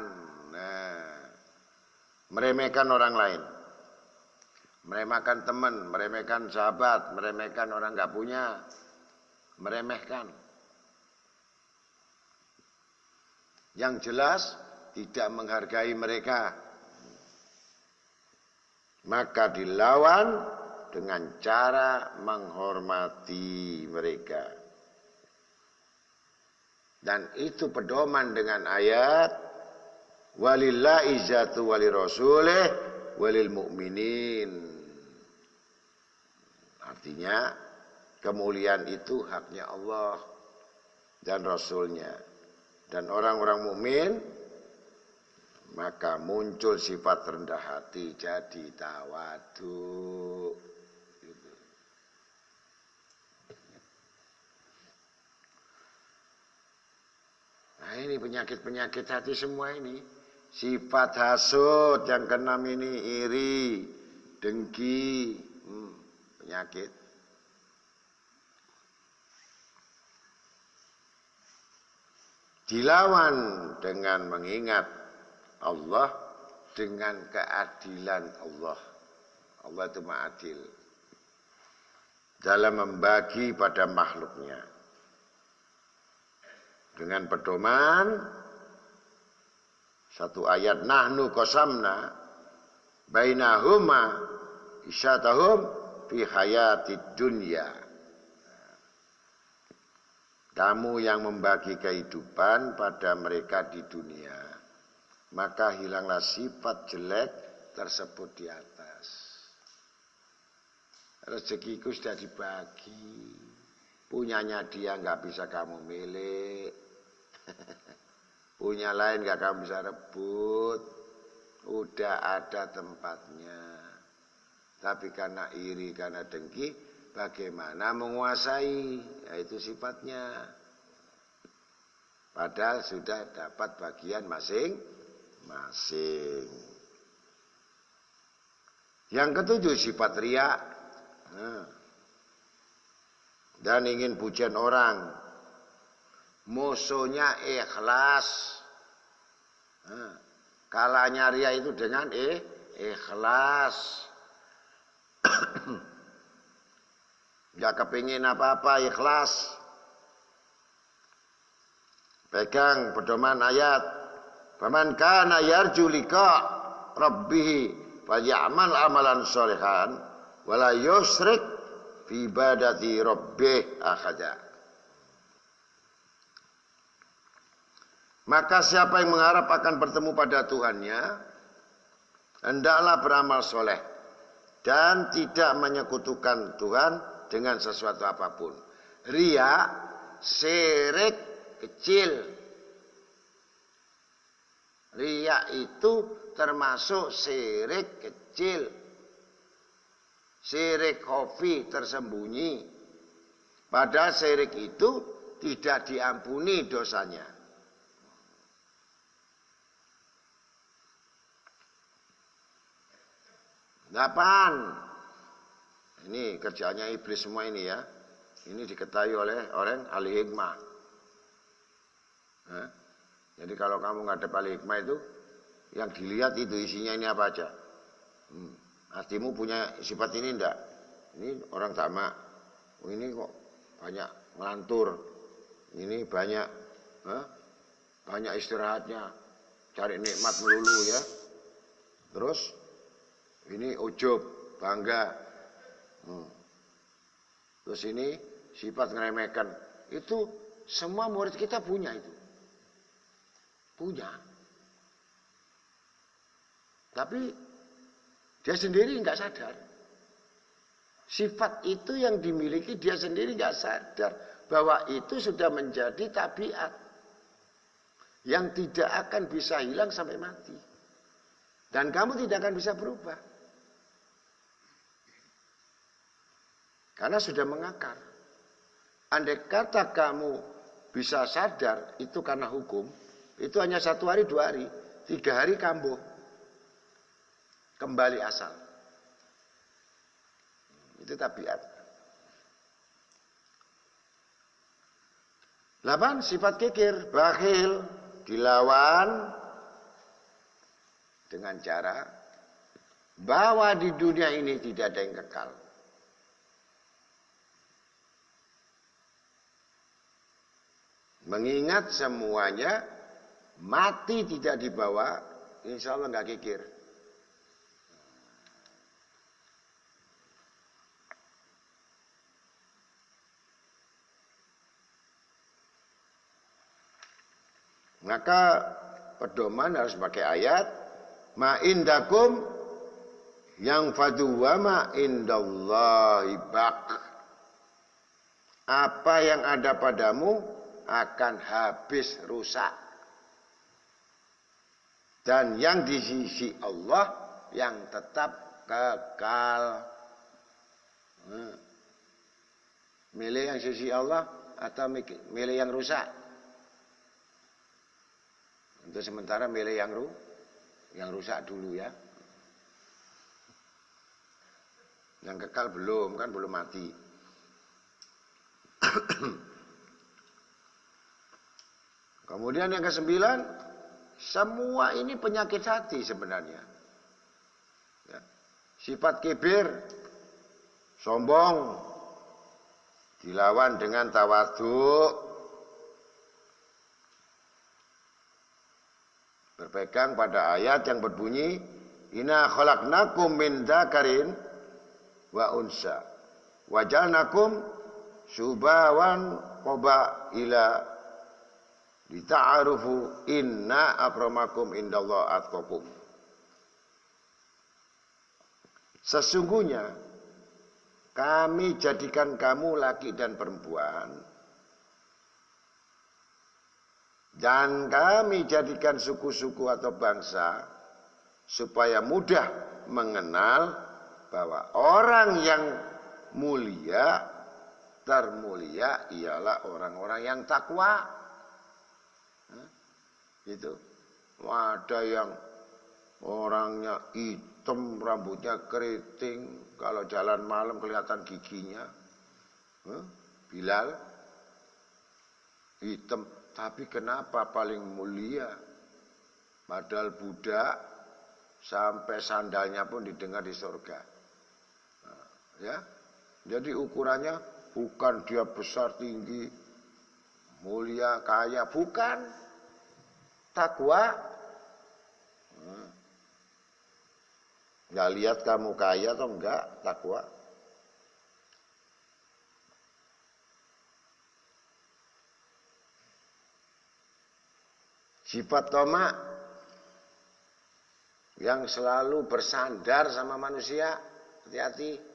A: meremehkan orang lain, meremehkan teman, meremehkan sahabat, meremehkan orang nggak punya, meremehkan. Yang jelas tidak menghargai mereka. Maka dilawan dengan cara menghormati mereka. Dan itu pedoman dengan ayat walillahi izzatu walirasulih walil mu'minin. Artinya kemuliaan itu haknya Allah dan Rasulnya. Dan orang-orang mukmin maka muncul sifat rendah hati, jadi tawadhu. Nah ini penyakit-penyakit hati semua ini. Sifat hasud yang keenam ini, iri, dengki, penyakit. Dilawan dengan mengingat Allah, dengan keadilan Allah. Allah itu ma'adil dalam membagi pada makhluknya. Dengan pedoman satu ayat, nahnu qasamna bainahuma isyatahum fi hayatid dunya. kamu yang membagi kehidupan pada mereka di dunia, maka hilanglah sifat jelek tersebut di atas. Rezekiku sudah dibagi, punyanya dia nggak bisa kamu milik, punya lain nggak kamu bisa rebut, udah ada tempatnya. Tapi karena iri, karena dengki, bagaimana menguasai? Ya, itu sifatnya. Padahal sudah dapat bagian masing-masing. Yang ketujuh, sifat riya. Dan ingin pujian orang. Musuhnya ikhlas. Kalahnya riya itu dengan ikhlas. Gak kepingin apa-apa, ikhlas. Pegang pedoman ayat. Faman kana yarju liqa rabbih falyamal amalan sholihan wala yusyrik fi ibadati rabbih ahada. Maka siapa yang mengharap akan bertemu pada Tuhannya, hendaklah beramal soleh dan tidak menyekutukan Tuhan dengan sesuatu apapun. Riya, syirik kecil. Riya itu termasuk syirik kecil. Syirik khafi tersembunyi. Padahal syirik itu tidak diampuni dosanya. Delapan. Ini kerjaannya iblis semua ini ya. Ini diketahui oleh orang ahli hikmah. Jadi kalau kamu ngadep ahli hikmah itu, yang dilihat itu isinya ini apa aja. Hatimu punya sifat ini enggak? Ini orang tamak. Ini kok banyak ngelantur. Ini banyak istirahatnya. Cari nikmat melulu ya. Terus ini ujub, bangga. Terus ini sifat ngeremehkan. Itu semua murid kita punya itu. Punya. Tapi dia sendiri nggak sadar. Sifat itu yang dimiliki dia sendiri nggak sadar. Bahwa itu sudah menjadi tabiat. Yang tidak akan bisa hilang sampai mati. Dan kamu tidak akan bisa berubah. Karena sudah mengakar. Andai kata kamu bisa sadar itu karena hukum, itu hanya 1 hari, 2 hari, 3 hari kambuh. Kembali asal. Itu tabiat. 8. Sifat kikir, bakhil, dilawan dengan cara bahwa di dunia ini tidak ada yang kekal. Mengingat semuanya mati tidak dibawa, insya Allah nggak kikir. Maka pedoman harus pakai ayat. Ma indakum yang fadu wa ma indallahi baq. Apa yang ada padamu akan habis rusak. Dan yang di sisi Allah yang tetap kekal. Milih yang sisi Allah atau milih yang rusak? Untuk sementara milih yang rusak dulu ya. Yang kekal belum, kan belum mati. Kemudian yang ke-9, semua ini penyakit hati sebenarnya. Ya. Sifat kibir, sombong, dilawan dengan tawadhu, berpegang pada ayat yang berbunyi, Inna khalaqnakum min dzakarin wa unsa wa ja'alnakum syubawan qabaila lita'arufu inna akramakum indallahi atqakum. Sesungguhnya kami jadikan kamu laki dan perempuan, dan kami jadikan suku-suku atau bangsa supaya mudah mengenal bahwa orang yang mulia, termulia ialah orang-orang yang takwa. Gitu. Ada yang orangnya hitam, rambutnya keriting, kalau jalan malam kelihatan giginya. Bilal hitam, tapi kenapa paling mulia? Padahal budak sampai sandalnya pun didengar di surga. Ya, jadi ukurannya bukan dia besar tinggi, mulia, kaya, bukan. Takwa. Nggak lihat kamu kaya atau enggak, takwa. Sifat tamak yang selalu bersandar sama manusia, hati-hati.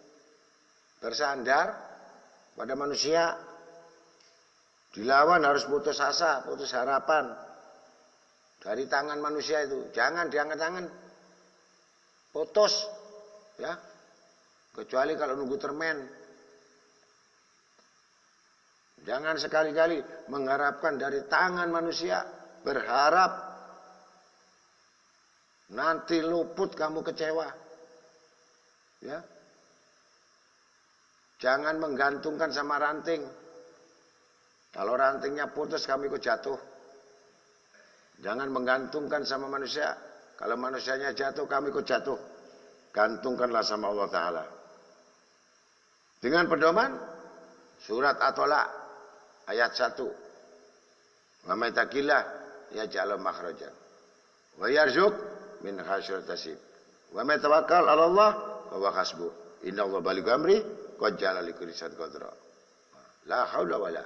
A: Bersandar pada manusia, dilawan harus putus asa, putus harapan dari tangan manusia itu. Jangan diangkat-angkat, putus, ya. Kecuali kalau nunggu termen. Jangan sekali-kali mengharapkan dari tangan manusia, berharap nanti luput kamu kecewa. Ya. Jangan menggantungkan sama ranting. Kalau rantingnya putus kamu ikut jatuh. Jangan menggantungkan sama manusia. Kalau manusianya jatuh kamu ikut jatuh. Gantungkanlah sama Allah Ta'ala. Dengan pedoman surat At-Tolak ayat 1. Wa may taqillah yaj'al makhraja wa yarzuq min haitsu la yahtasib. Wa may tawakkal 'ala Allah fa huwa hasbuh. Innallaha balighu amri qad ja'ala likulli syai'in qadra. La haula wala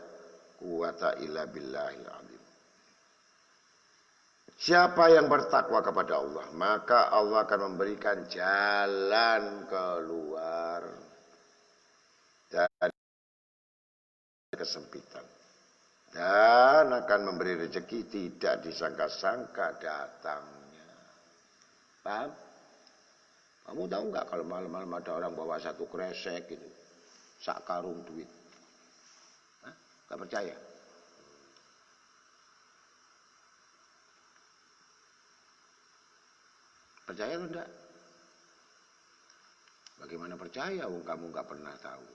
A: quwata illa billahil azim. Siapa yang bertakwa kepada Allah, maka Allah akan memberikan jalan keluar dari kesempitan. Dan akan memberi rezeki tidak disangka-sangka datangnya. Paham? Kamu tahu nggak kalau malam-malam ada orang bawa satu kresek gitu, sak karung duit? Hah? Gak percaya? Percaya atau enggak? Bagaimana percaya wong kamu nggak pernah tahu?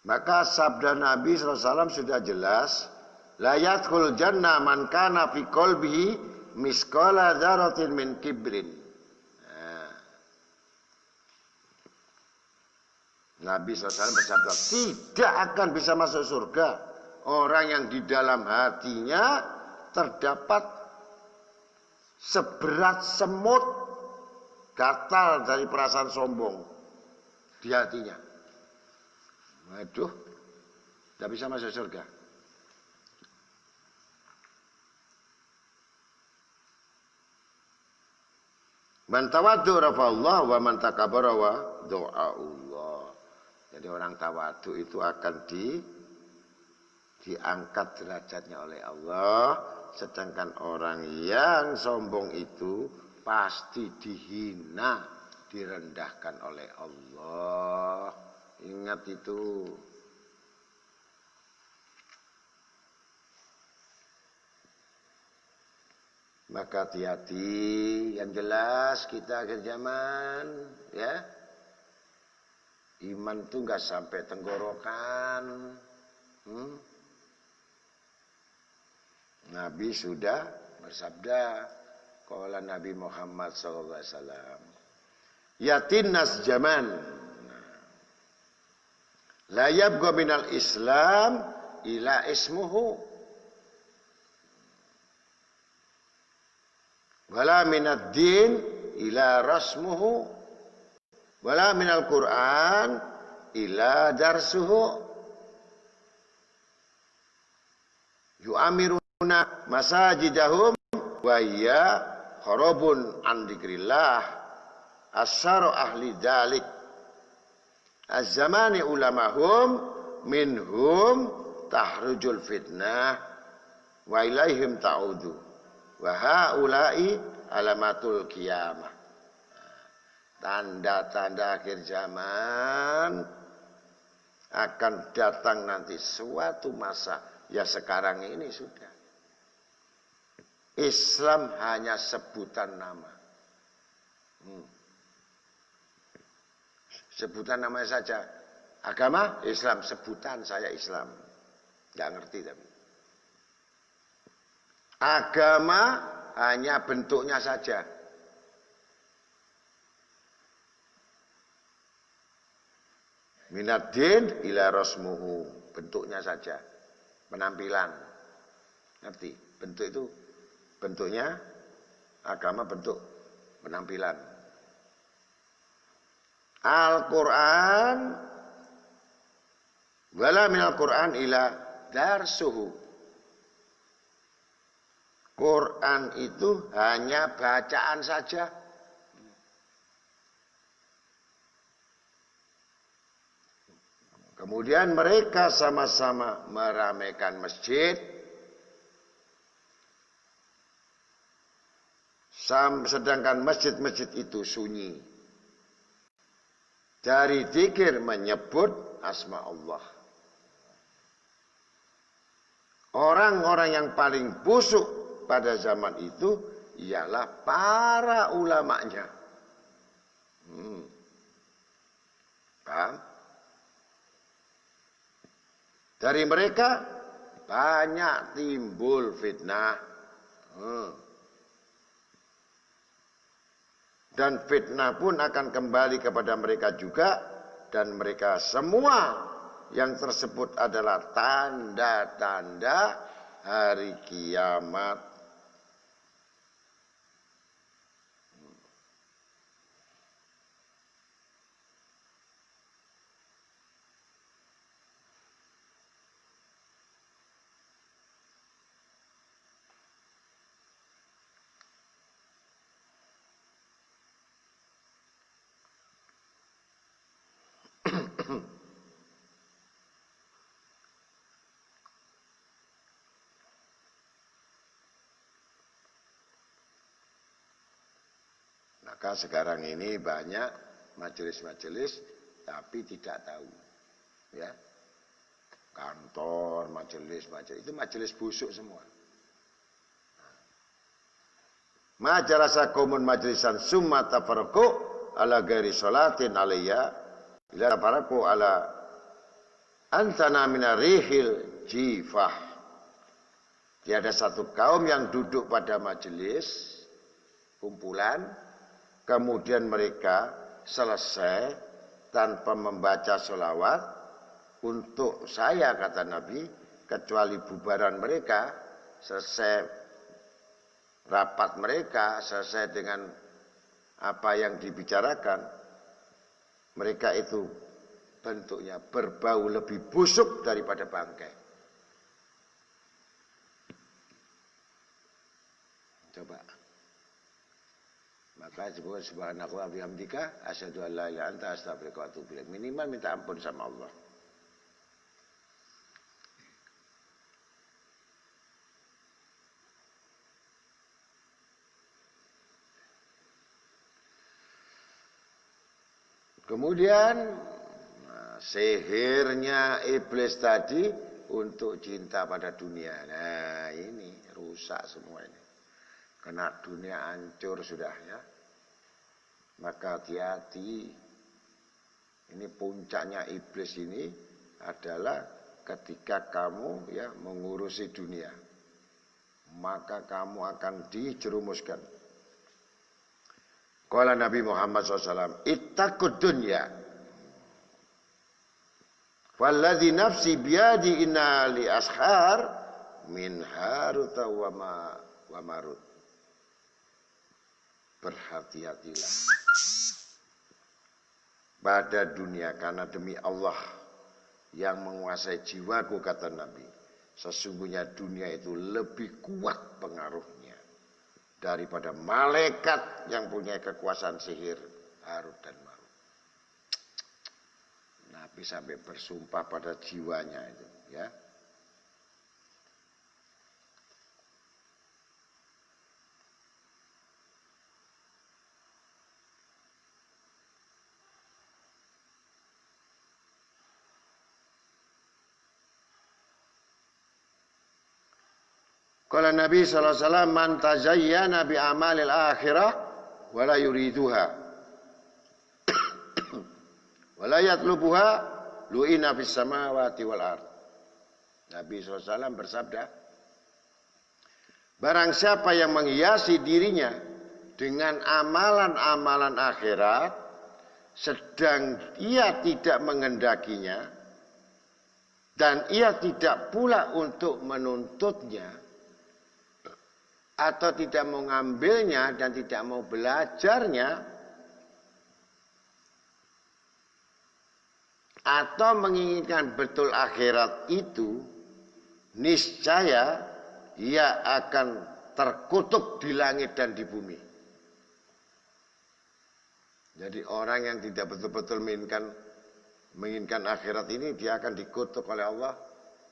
A: Maka sabda Nabi SAW sudah jelas, la yadkhul jannah man kana fi qalbihi misqala dzarratin min kibrin. Nabi SAW bersabda, tidak akan bisa masuk surga orang yang di dalam hatinya terdapat seberat semut gatal dari perasaan sombong di hatinya. Waduh, tidak bisa masuk surga. Man tawaddu rafa'allah wa man takabbara wa do'a'ullah. Jadi orang tawadhu itu akan diangkat derajatnya oleh Allah, sedangkan orang yang sombong itu pasti dihina, direndahkan oleh Allah. Ingat itu. Maka hati-hati, yang jelas kita akhir zaman, ya. Iman itu nggak sampai tenggorokan. Nabi sudah bersabda, qala Nabi Muhammad SAW, yatinnas zaman La yabqa minal Islam ila ismuhu wala minad din ila rasmuhu wala minal Qur'an ila darsuhu yu'amiruna masajidahum wa hiya kharabun an dzikrillah asyara ahli dzalik az-zamani ulamahum minhum tahrujul fitnah wa ilaihim ta'udu wa haula'i alamatul qiyamah. Tanda-tanda akhir zaman akan datang nanti suatu masa, ya sekarang ini sudah. Islam hanya sebutan nama. Sebutan namanya saja. Agama Islam, sebutan saya Islam. Nggak ngerti tapi. Agama hanya bentuknya saja. Minaddin ila rasmuhu, bentuknya saja. Penampilan. Ngerti? Bentuk itu bentuknya agama, bentuk penampilan. Al-Quran wala minal Quran ila darsuhu. Quran itu hanya bacaan saja. Kemudian mereka sama-sama meramaikan masjid, sedangkan masjid-masjid itu sunyi. Dari zikir menyebut asma Allah. Orang-orang yang paling busuk pada zaman itu ialah para ulamanya. Paham? Dari mereka banyak timbul fitnah. Dan fitnah pun akan kembali kepada mereka juga. Dan mereka semua yang tersebut adalah tanda-tanda hari kiamat. Maka sekarang ini banyak majelis-majelis tapi tidak tahu. Ya. Kantor, majelis itu majelis busuk semua. Majalasa kaumun majlisan summa tafarraqu ala ghairi salatin alayya ila tafarraqu ala antana minarihil jifah. Tiada satu kaum yang duduk pada majelis kumpulan, kemudian mereka selesai tanpa membaca sholawat untuk saya, kata Nabi, kecuali bubaran mereka, selesai rapat mereka, selesai dengan apa yang dibicarakan, mereka itu bentuknya berbau lebih busuk daripada bangkai. Coba. Maka disebut subhanallahi wa bihamdika asyhadu an la ilaha illa anta astaghfiruka wa atubu ilaik. Minimal minta ampun sama Allah. Kemudian sihirnya iblis tadi untuk cinta pada dunia. Nah, ini rusak semua ini. Kena dunia hancur sudah ya. Maka hati-hati. Ini puncaknya iblis ini adalah ketika kamu ya mengurusi dunia. Maka kamu akan dijerumuskan. Qala Nabi Muhammad SAW, ittaqud dunya Falladzi nafsi biyadi inna li ashar min haruta wa marut. Berhati-hatilah pada dunia, karena demi Allah yang menguasai jiwaku, kata Nabi, sesungguhnya dunia itu lebih kuat pengaruhnya daripada malaikat yang punya kekuasaan sihir Harut dan Marut. Nabi sampai bersumpah pada jiwanya itu, ya. Kala Nabi sallallahu alaihi wasallam, man tazayyana bi amalil akhirah wa la yuriduha wa la yatlubuha lu'ina fis samawati wal ard. Nabi sallallahu alaihi wasallam bersabda, barang siapa yang menghiasi dirinya dengan amalan-amalan akhirat sedang ia tidak mengendakinya dan ia tidak pula untuk menuntutnya, atau tidak mau ngambilnya dan tidak mau belajarnya, atau menginginkan betul akhirat itu, niscaya ia akan terkutuk di langit dan di bumi. Jadi orang yang tidak betul-betul menginginkan akhirat ini, dia akan dikutuk oleh Allah.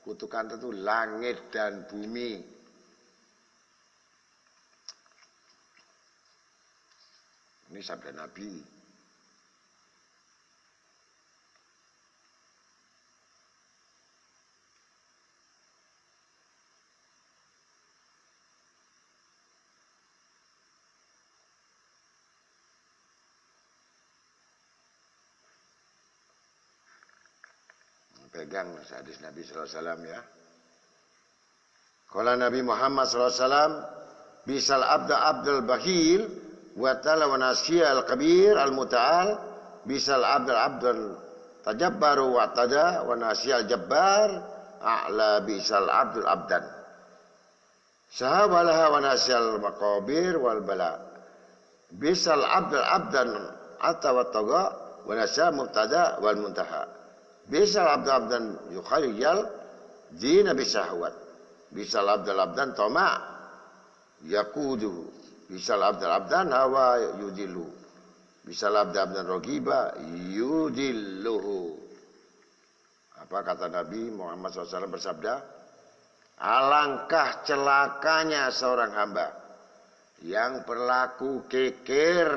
A: Kutukan itu langit dan bumi. Ini sabda Nabi. Pegang hadis Nabi sallallahu alaihi wasallam, ya. Qala Nabi Muhammad sallallahu alaihi wasallam, bisal abdul bahil wa ta'ala wa nasiya al-kabir al-muta'al, bisal abdul tajabbaru wa tada wa nasiya al-jabbar a'la bisal abdul abdan sahabalaha wa nasiya al-maqabir wal bala, bisal abdul abdan atta wa taga wa nasiya mubtada wal muntaha, bisal abdul abdan yukhayyal dina bisahwat, bisal abdul abdan tama yakuduhu, bisal abdul abdan hawa yudilu, bisal abdul abdan rogiba yudilluhu. Apa kata Nabi Muhammad SAW bersabda, alangkah celakanya seorang hamba yang berlaku kekir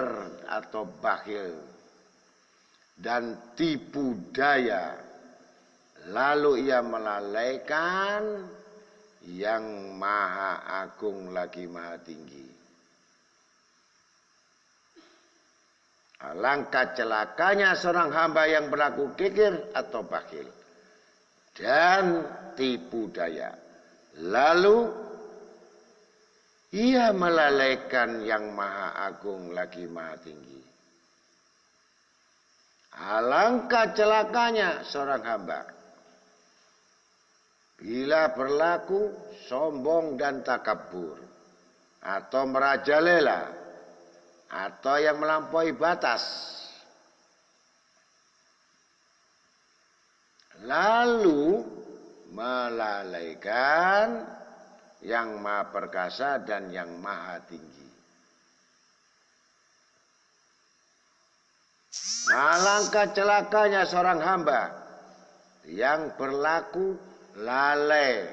A: atau bakhil dan tipu daya, lalu ia melalaikan yang maha agung lagi maha tinggi. Alangkah celakanya seorang hamba yang berlaku kikir atau bakhil dan tipu daya, lalu ia melalaikan yang maha agung lagi maha tinggi. Alangkah celakanya seorang hamba bila berlaku sombong dan takabur, atau merajalela, atau yang melampaui batas, lalu melalaikan yang maha perkasa dan yang maha tinggi. Alangkah celakanya seorang hamba yang berlaku lalai,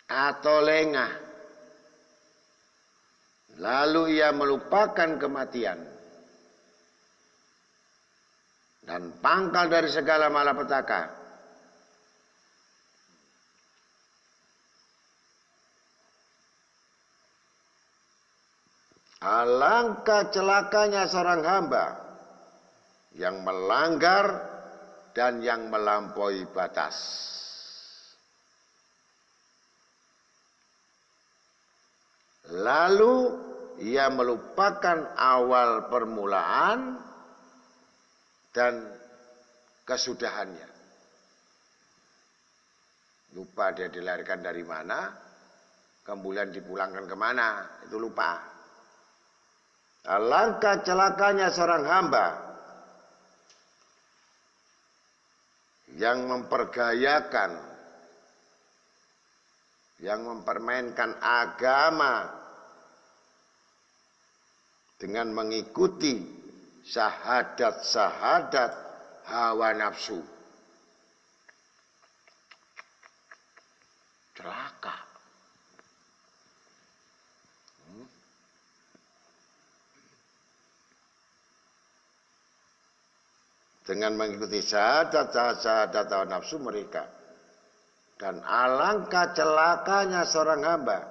A: atau lengah, lalu ia melupakan kematian dan pangkal dari segala malapetaka. Alangkah celakanya seorang hamba yang melanggar dan yang melampaui batas, lalu ia melupakan awal permulaan dan kesudahannya. Lupa dia dilahirkan dari mana, kemudian dipulangkan kemana, itu lupa. Alangkah celakanya seorang hamba yang mempergayakan, yang mempermainkan agama dengan mengikuti syahadat-syahadat hawa nafsu. Celaka. Dengan mengikuti syahadat-syahadat hawa nafsu mereka. Dan alangkah celakanya seorang hamba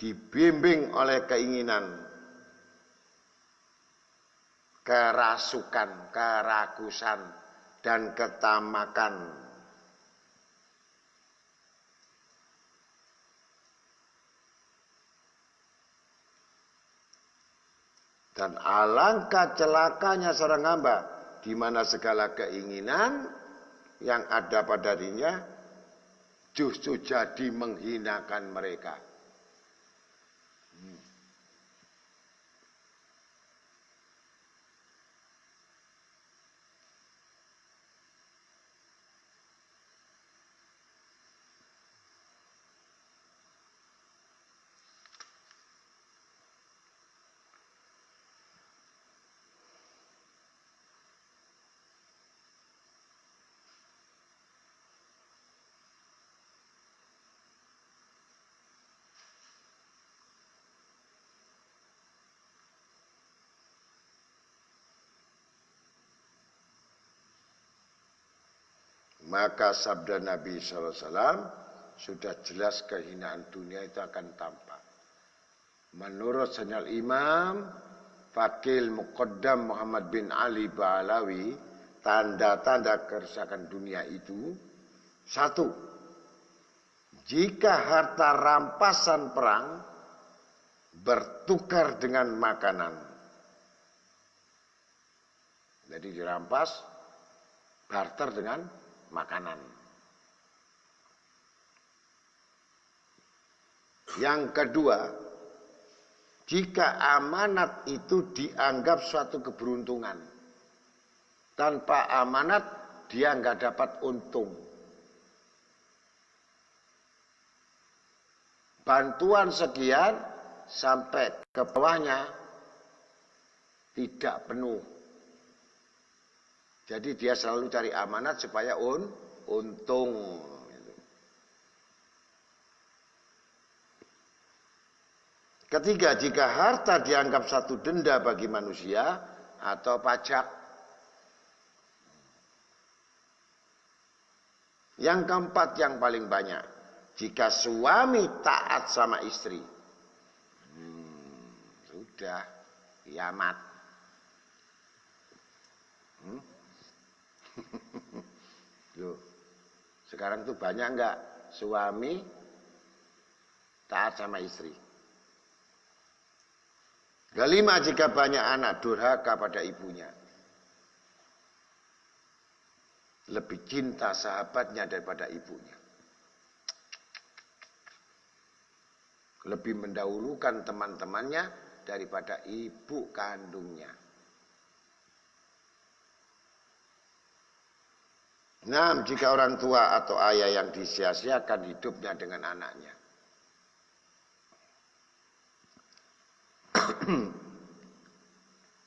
A: dibimbing oleh keinginan, kerasukan, kerakusan, dan ketamakan. Dan alangkah celakanya seorang hamba di mana segala keinginan yang ada pada dirinya justru jadi menghinakan mereka. Maka sabda Nabi SAW sudah jelas kehinaan dunia itu akan tampak. Menurut Sayyidina Imam Fakil Muqaddam Muhammad bin Ali Ba'alawi, tanda-tanda kerusakan dunia itu: 1. Jika harta rampasan perang bertukar dengan makanan. Jadi dirampas, barter dengan makanan. Yang kedua, jika amanat itu dianggap suatu keberuntungan. Tanpa amanat dia nggak dapat untung. Bantuan sekian sampai ke bawahnya tidak penuh. Jadi dia selalu cari amanat supaya untung. Ketiga, jika harta dianggap satu denda bagi manusia atau pajak. Yang keempat, yang paling banyak, jika suami taat sama istri. Sudah, kiamat. Loh, sekarang tuh banyak enggak suami taat sama istri? Kelima, jika banyak anak durhaka pada ibunya. Lebih cinta sahabatnya daripada ibunya. Lebih mendahulukan teman-temannya daripada ibu kandungnya. 6. Jika orang tua atau ayah yang disia-siakan hidupnya dengan anaknya.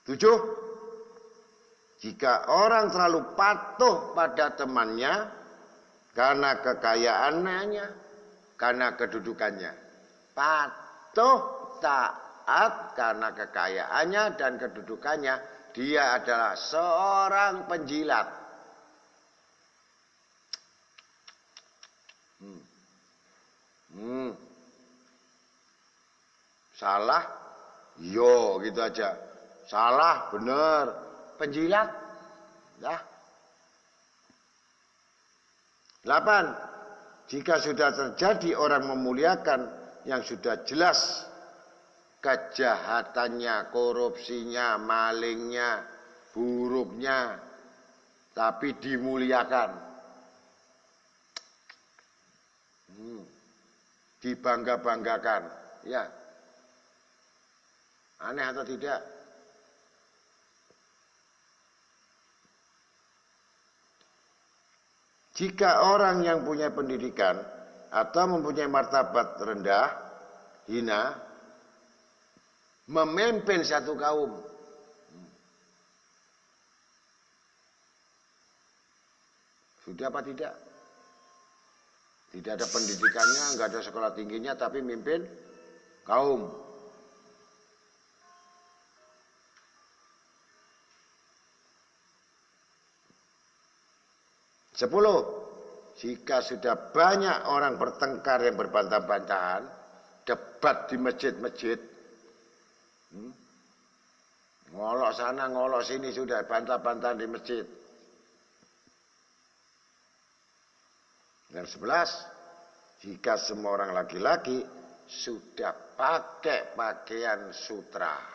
A: 7. Jika orang terlalu patuh pada temannya karena kekayaannya, karena kedudukannya. Patuh, taat karena kekayaannya dan kedudukannya. Dia adalah seorang penjilat. Salah, yo gitu aja. Salah, benar, penjilat. Ya. 8. Jika sudah terjadi orang memuliakan yang sudah jelas kejahatannya, korupsinya, malingnya, buruknya, tapi dimuliakan, dibangga-banggakan, ya. Aneh atau tidak? Jika orang yang punya pendidikan atau mempunyai martabat rendah, hina, memimpin satu kaum, sudah apa tidak? Tidak ada pendidikannya, nggak ada sekolah tingginya, tapi mimpin kaum. Sepuluh, jika sudah banyak orang bertengkar yang berbantah-bantahan, debat di masjid-masjid, ngolok sana, ngolok sini, sudah bantah-bantahan di masjid. Dan 11, jika semua orang laki-laki sudah pakai pakaian sutra.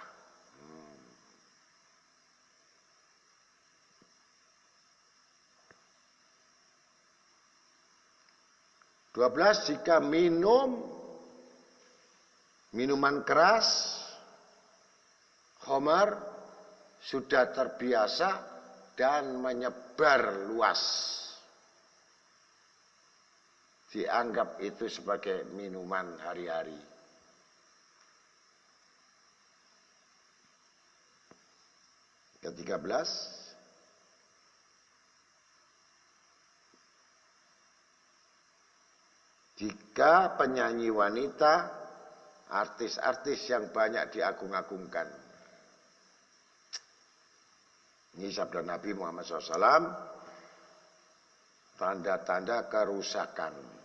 A: 12, jika minum minuman keras, khamar, sudah terbiasa dan menyebar luas. Dianggap itu sebagai minuman hari-hari. Ke-13, jika penyanyi wanita, artis-artis yang banyak diagung-agungkan. Ini sabda Nabi Muhammad SAW, tanda-tanda kerusakan.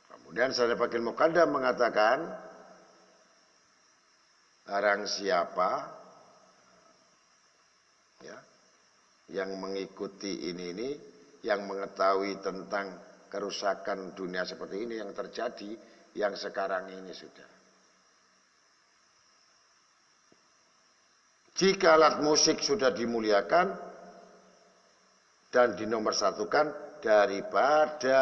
A: Kemudian Syarif Fakil Muqaddam mengatakan, barang siapa ya, yang mengikuti ini, yang mengetahui tentang kerusakan dunia seperti ini yang terjadi, yang sekarang ini sudah. Jika alat musik sudah dimuliakan dan dinomorsatukan daripada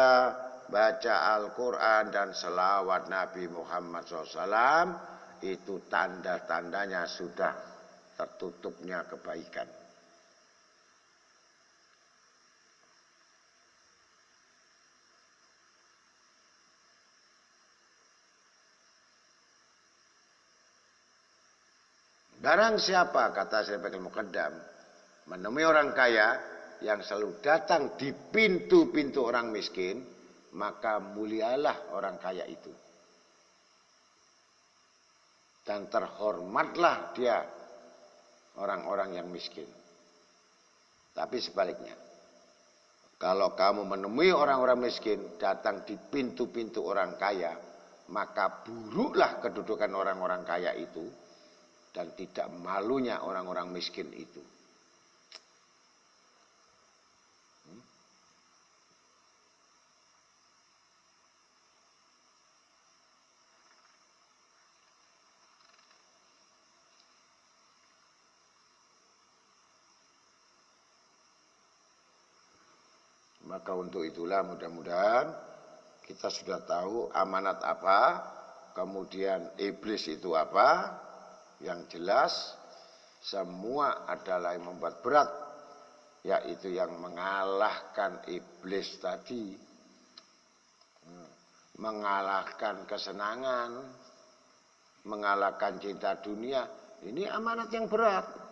A: baca Al-Quran dan selawat Nabi Muhammad SAW, itu tanda-tandanya sudah tertutupnya kebaikan. Barang siapa, kata Syarif Fakil Muqaddam, menemui orang kaya yang selalu datang di pintu-pintu orang miskin, maka mulialah orang kaya itu. Dan terhormatlah dia orang-orang yang miskin. Tapi sebaliknya, kalau kamu menemui orang-orang miskin datang di pintu-pintu orang kaya, maka buruklah kedudukan orang-orang kaya itu dan tidak malunya orang-orang miskin itu. Maka untuk itulah mudah-mudahan kita sudah tahu amanat apa, kemudian iblis itu apa. Yang jelas semua adalah yang membuat berat, yaitu yang mengalahkan iblis tadi, mengalahkan kesenangan, mengalahkan cinta dunia. Ini amanat yang berat.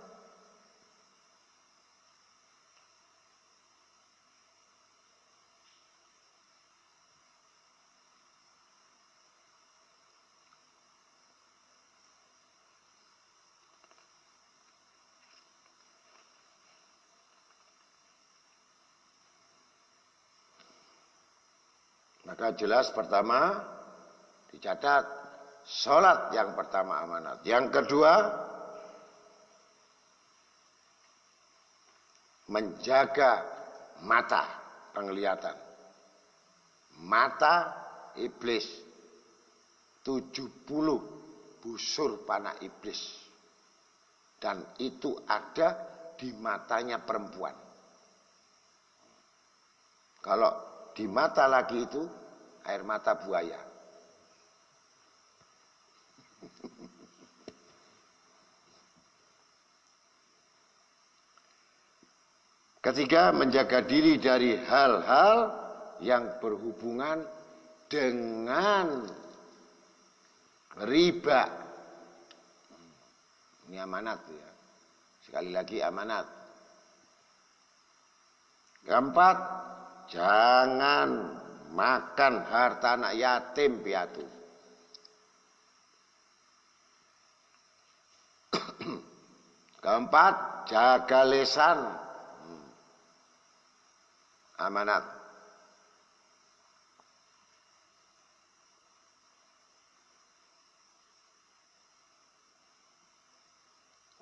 A: Maka jelas pertama dicatat sholat yang pertama amanat. Yang kedua menjaga mata penglihatan. Mata iblis 70 busur panah iblis. Dan itu ada di matanya perempuan. Kalau di mata laki itu air mata buaya. Ketiga, menjaga diri dari hal-hal yang berhubungan dengan riba. Ini amanat ya. Sekali lagi amanat. Keempat, jangan makan harta anak yatim piatu. Keempat, jaga lisan. Amanat.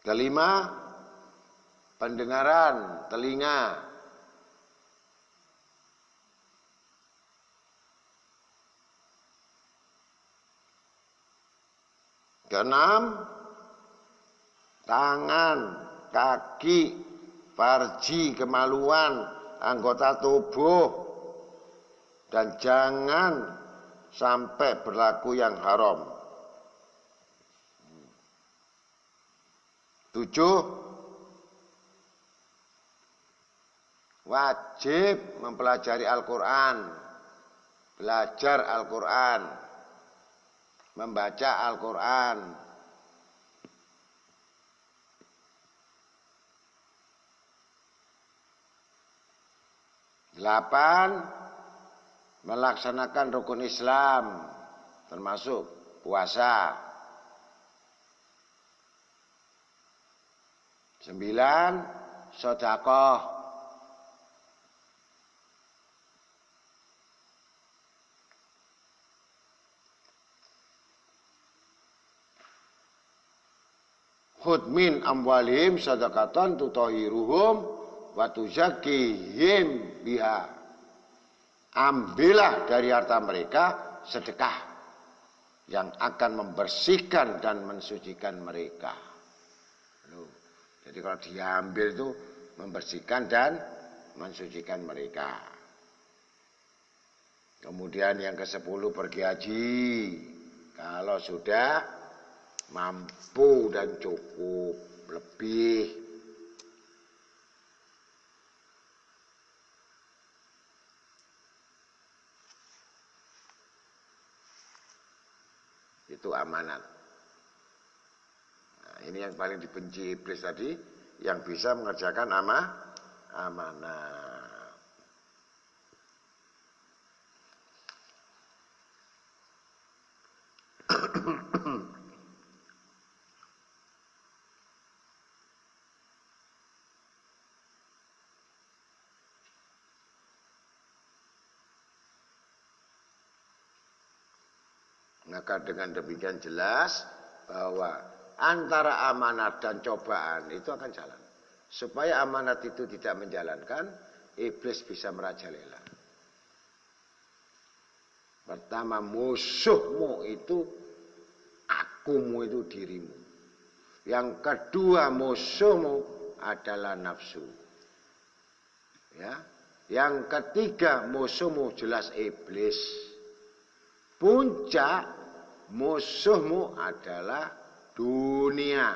A: Kelima, pendengaran, telinga. Keenam, tangan, kaki, farji, kemaluan, anggota tubuh, dan jangan sampai berlaku yang haram. 7, wajib mempelajari Al-Quran, belajar Al-Quran, membaca Al-Quran. 8, melaksanakan rukun Islam, termasuk puasa. 9, sedekah. 'Khudh min amwalihim shadaqatan tutahhiruhum wa tuzakkihim biha. Ambillah dari harta mereka sedekah yang akan membersihkan dan mensucikan mereka. Jadi kalau diambil itu membersihkan dan mensucikan mereka. Kemudian yang ke-10 pergi haji. Kalau sudah mampu dan cukup lebih. Itu amanat. Nah, ini yang paling dibenci iblis tadi, yang bisa mengerjakan amanat. Maka dengan demikian jelas bahwa antara amanat dan cobaan itu akan jalan. Supaya amanat itu tidak menjalankan, iblis bisa merajalela. Pertama, musuhmu itu akumu, itu dirimu. Yang kedua, musuhmu adalah nafsu. Ya. Yang ketiga, musuhmu jelas iblis. Puncak musuhmu adalah dunia.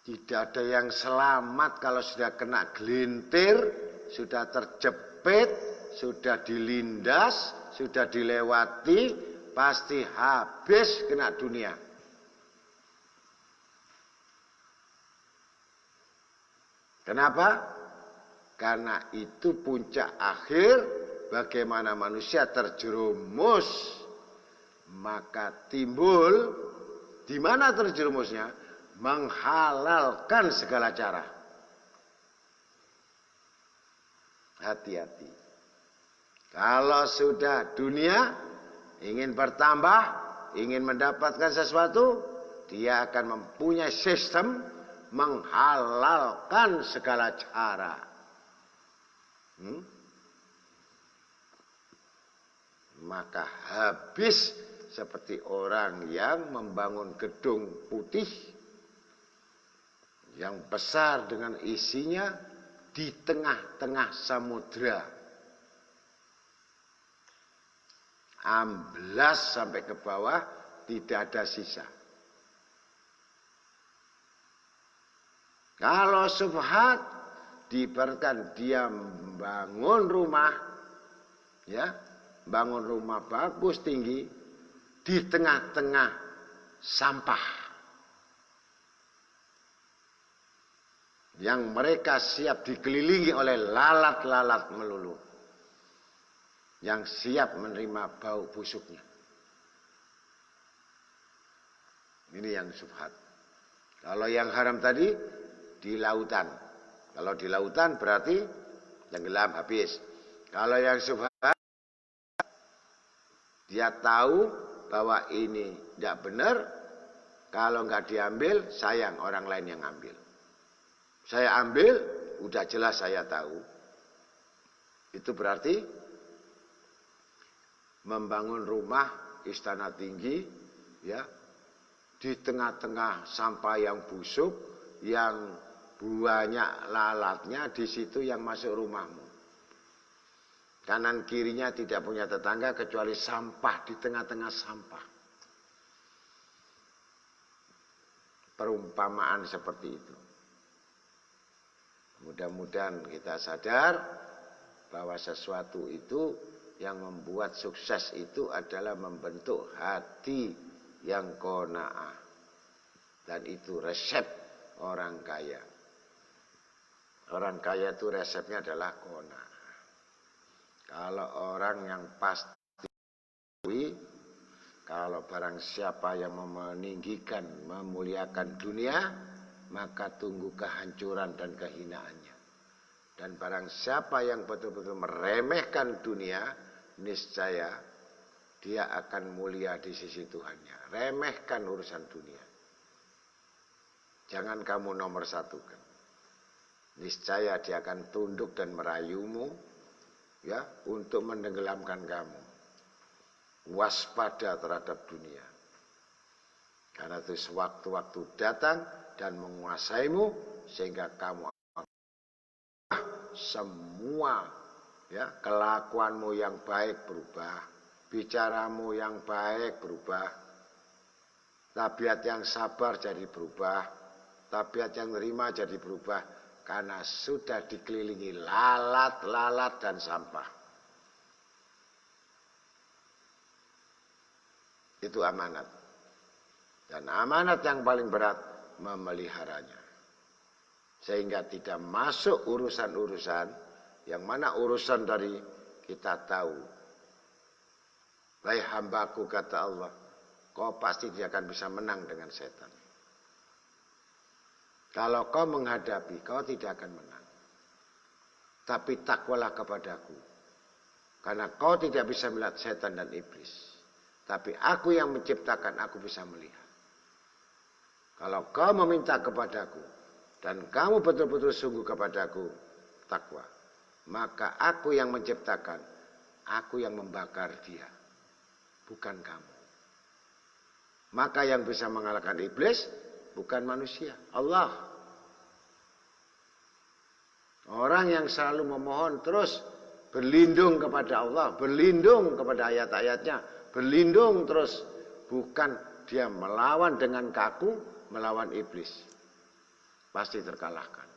A: Tidak ada yang selamat kalau sudah kena gelintir, sudah terjepit, sudah dilindas, sudah dilewati, pasti habis kena dunia. Kenapa? Karena itu puncak akhir bagaimana manusia terjerumus. Maka timbul, di mana terjerumusnya? Menghalalkan segala cara. Hati-hati. Kalau sudah dunia ingin bertambah, ingin mendapatkan sesuatu, dia akan mempunyai sistem menghalalkan segala cara. maka habis seperti orang yang membangun gedung putih yang besar dengan isinya di tengah-tengah samudra. Amblas sampai ke bawah, tidak ada sisa. Kalau syubhat, diibaratkan dia bangun rumah, ya, bangun rumah bagus tinggi di tengah-tengah sampah yang mereka siap dikelilingi oleh lalat-lalat melulu yang siap menerima bau busuknya. Ini yang syubhat. Kalau yang haram tadi di lautan. Kalau di lautan berarti tenggelam habis. Kalau yang syubhat, dia tahu bahwa ini tidak benar. Kalau nggak diambil, sayang orang lain yang ambil. Saya ambil, udah jelas saya tahu. Itu berarti membangun rumah istana tinggi, ya, di tengah-tengah sampah yang busuk, yang banyak lalatnya, di situ yang masuk rumahmu. Kanan kirinya tidak punya tetangga kecuali sampah, di tengah-tengah sampah. Perumpamaan seperti itu. Mudah-mudahan kita sadar bahwa sesuatu itu yang membuat sukses itu adalah membentuk hati yang qanaah. Dan itu resep orang kaya. Orang kaya itu resepnya adalah qanaah. Kalau orang yang pasti, kalau barang siapa yang meninggikan, memuliakan dunia, maka tunggu kehancuran dan kehinaannya. Dan barang siapa yang betul-betul meremehkan dunia, niscaya dia akan mulia di sisi Tuhannya. Remehkan urusan dunia. Jangan kamu nomor satukan. Niscaya dia akan tunduk dan merayumu, ya, untuk menenggelamkan kamu. Waspada terhadap dunia. Karena itu sewaktu-waktu datang dan menguasaimu sehingga kamu semua, ya, kelakuanmu yang baik berubah, bicaramu yang baik berubah, tabiat yang sabar jadi berubah, tabiat yang nerima jadi berubah, karena sudah dikelilingi lalat-lalat dan sampah. Itu amanat. Dan amanat yang paling berat memeliharanya. Sehingga tidak masuk urusan-urusan yang mana urusan dari kita tahu. Wahai hambaku, kata Allah, kau pasti tidak akan bisa menang dengan setan. Kalau kau menghadapi, kau tidak akan menang. Tapi takwalah kepadaku. Karena kau tidak bisa melihat setan dan iblis. Tapi aku yang menciptakan, aku bisa melihat. Kalau kau meminta kepadaku, dan kamu betul-betul sungguh kepadaku, takwa, maka aku yang menciptakan, aku yang membakar dia, bukan kamu. Maka yang bisa mengalahkan iblis, bukan manusia, Allah. Orang yang selalu memohon terus berlindung kepada Allah, berlindung kepada ayat-ayatnya, berlindung terus, bukan dia melawan dengan kaku, melawan iblis, pasti terkalahkan.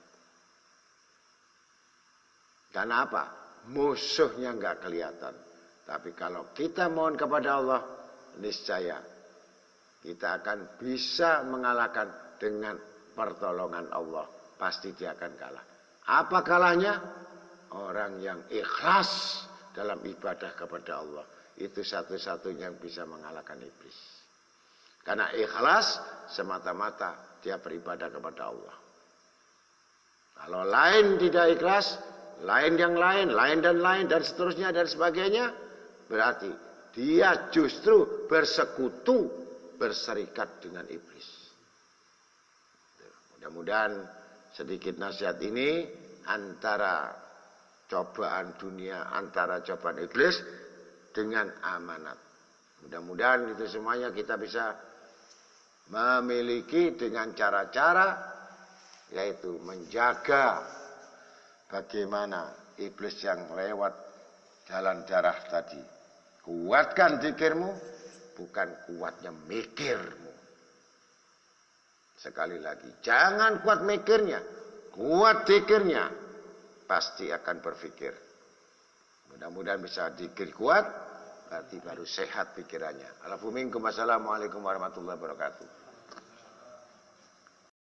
A: Karena apa? Musuhnya nggak kelihatan. Tapi kalau kita mohon kepada Allah, niscaya kita akan bisa mengalahkan dengan pertolongan Allah. Pasti dia akan kalah. Apa kalahnya? Orang yang ikhlas dalam ibadah kepada Allah. Itu satu-satunya yang bisa mengalahkan iblis. Karena ikhlas semata-mata dia beribadah kepada Allah. Kalau lain tidak ikhlas, lain dan seterusnya dan sebagainya, berarti dia justru bersekutu, berserikat dengan iblis. Mudah-mudahan sedikit nasihat ini antara cobaan dunia, antara cobaan iblis, dengan amanat. Mudah-mudahan itu semuanya kita bisa memiliki dengan cara-cara, yaitu menjaga bagaimana iblis yang lewat jalan darah tadi. Kuatkan zikirmu, bukan kuatnya mikirmu. Sekali lagi, jangan kuat mikirnya, kuat zikirnya, pasti akan berpikir. Mudah-mudahan bisa zikir kuat, berarti baru sehat pikirannya. Assalamualaikum warahmatullahi wabarakatuh.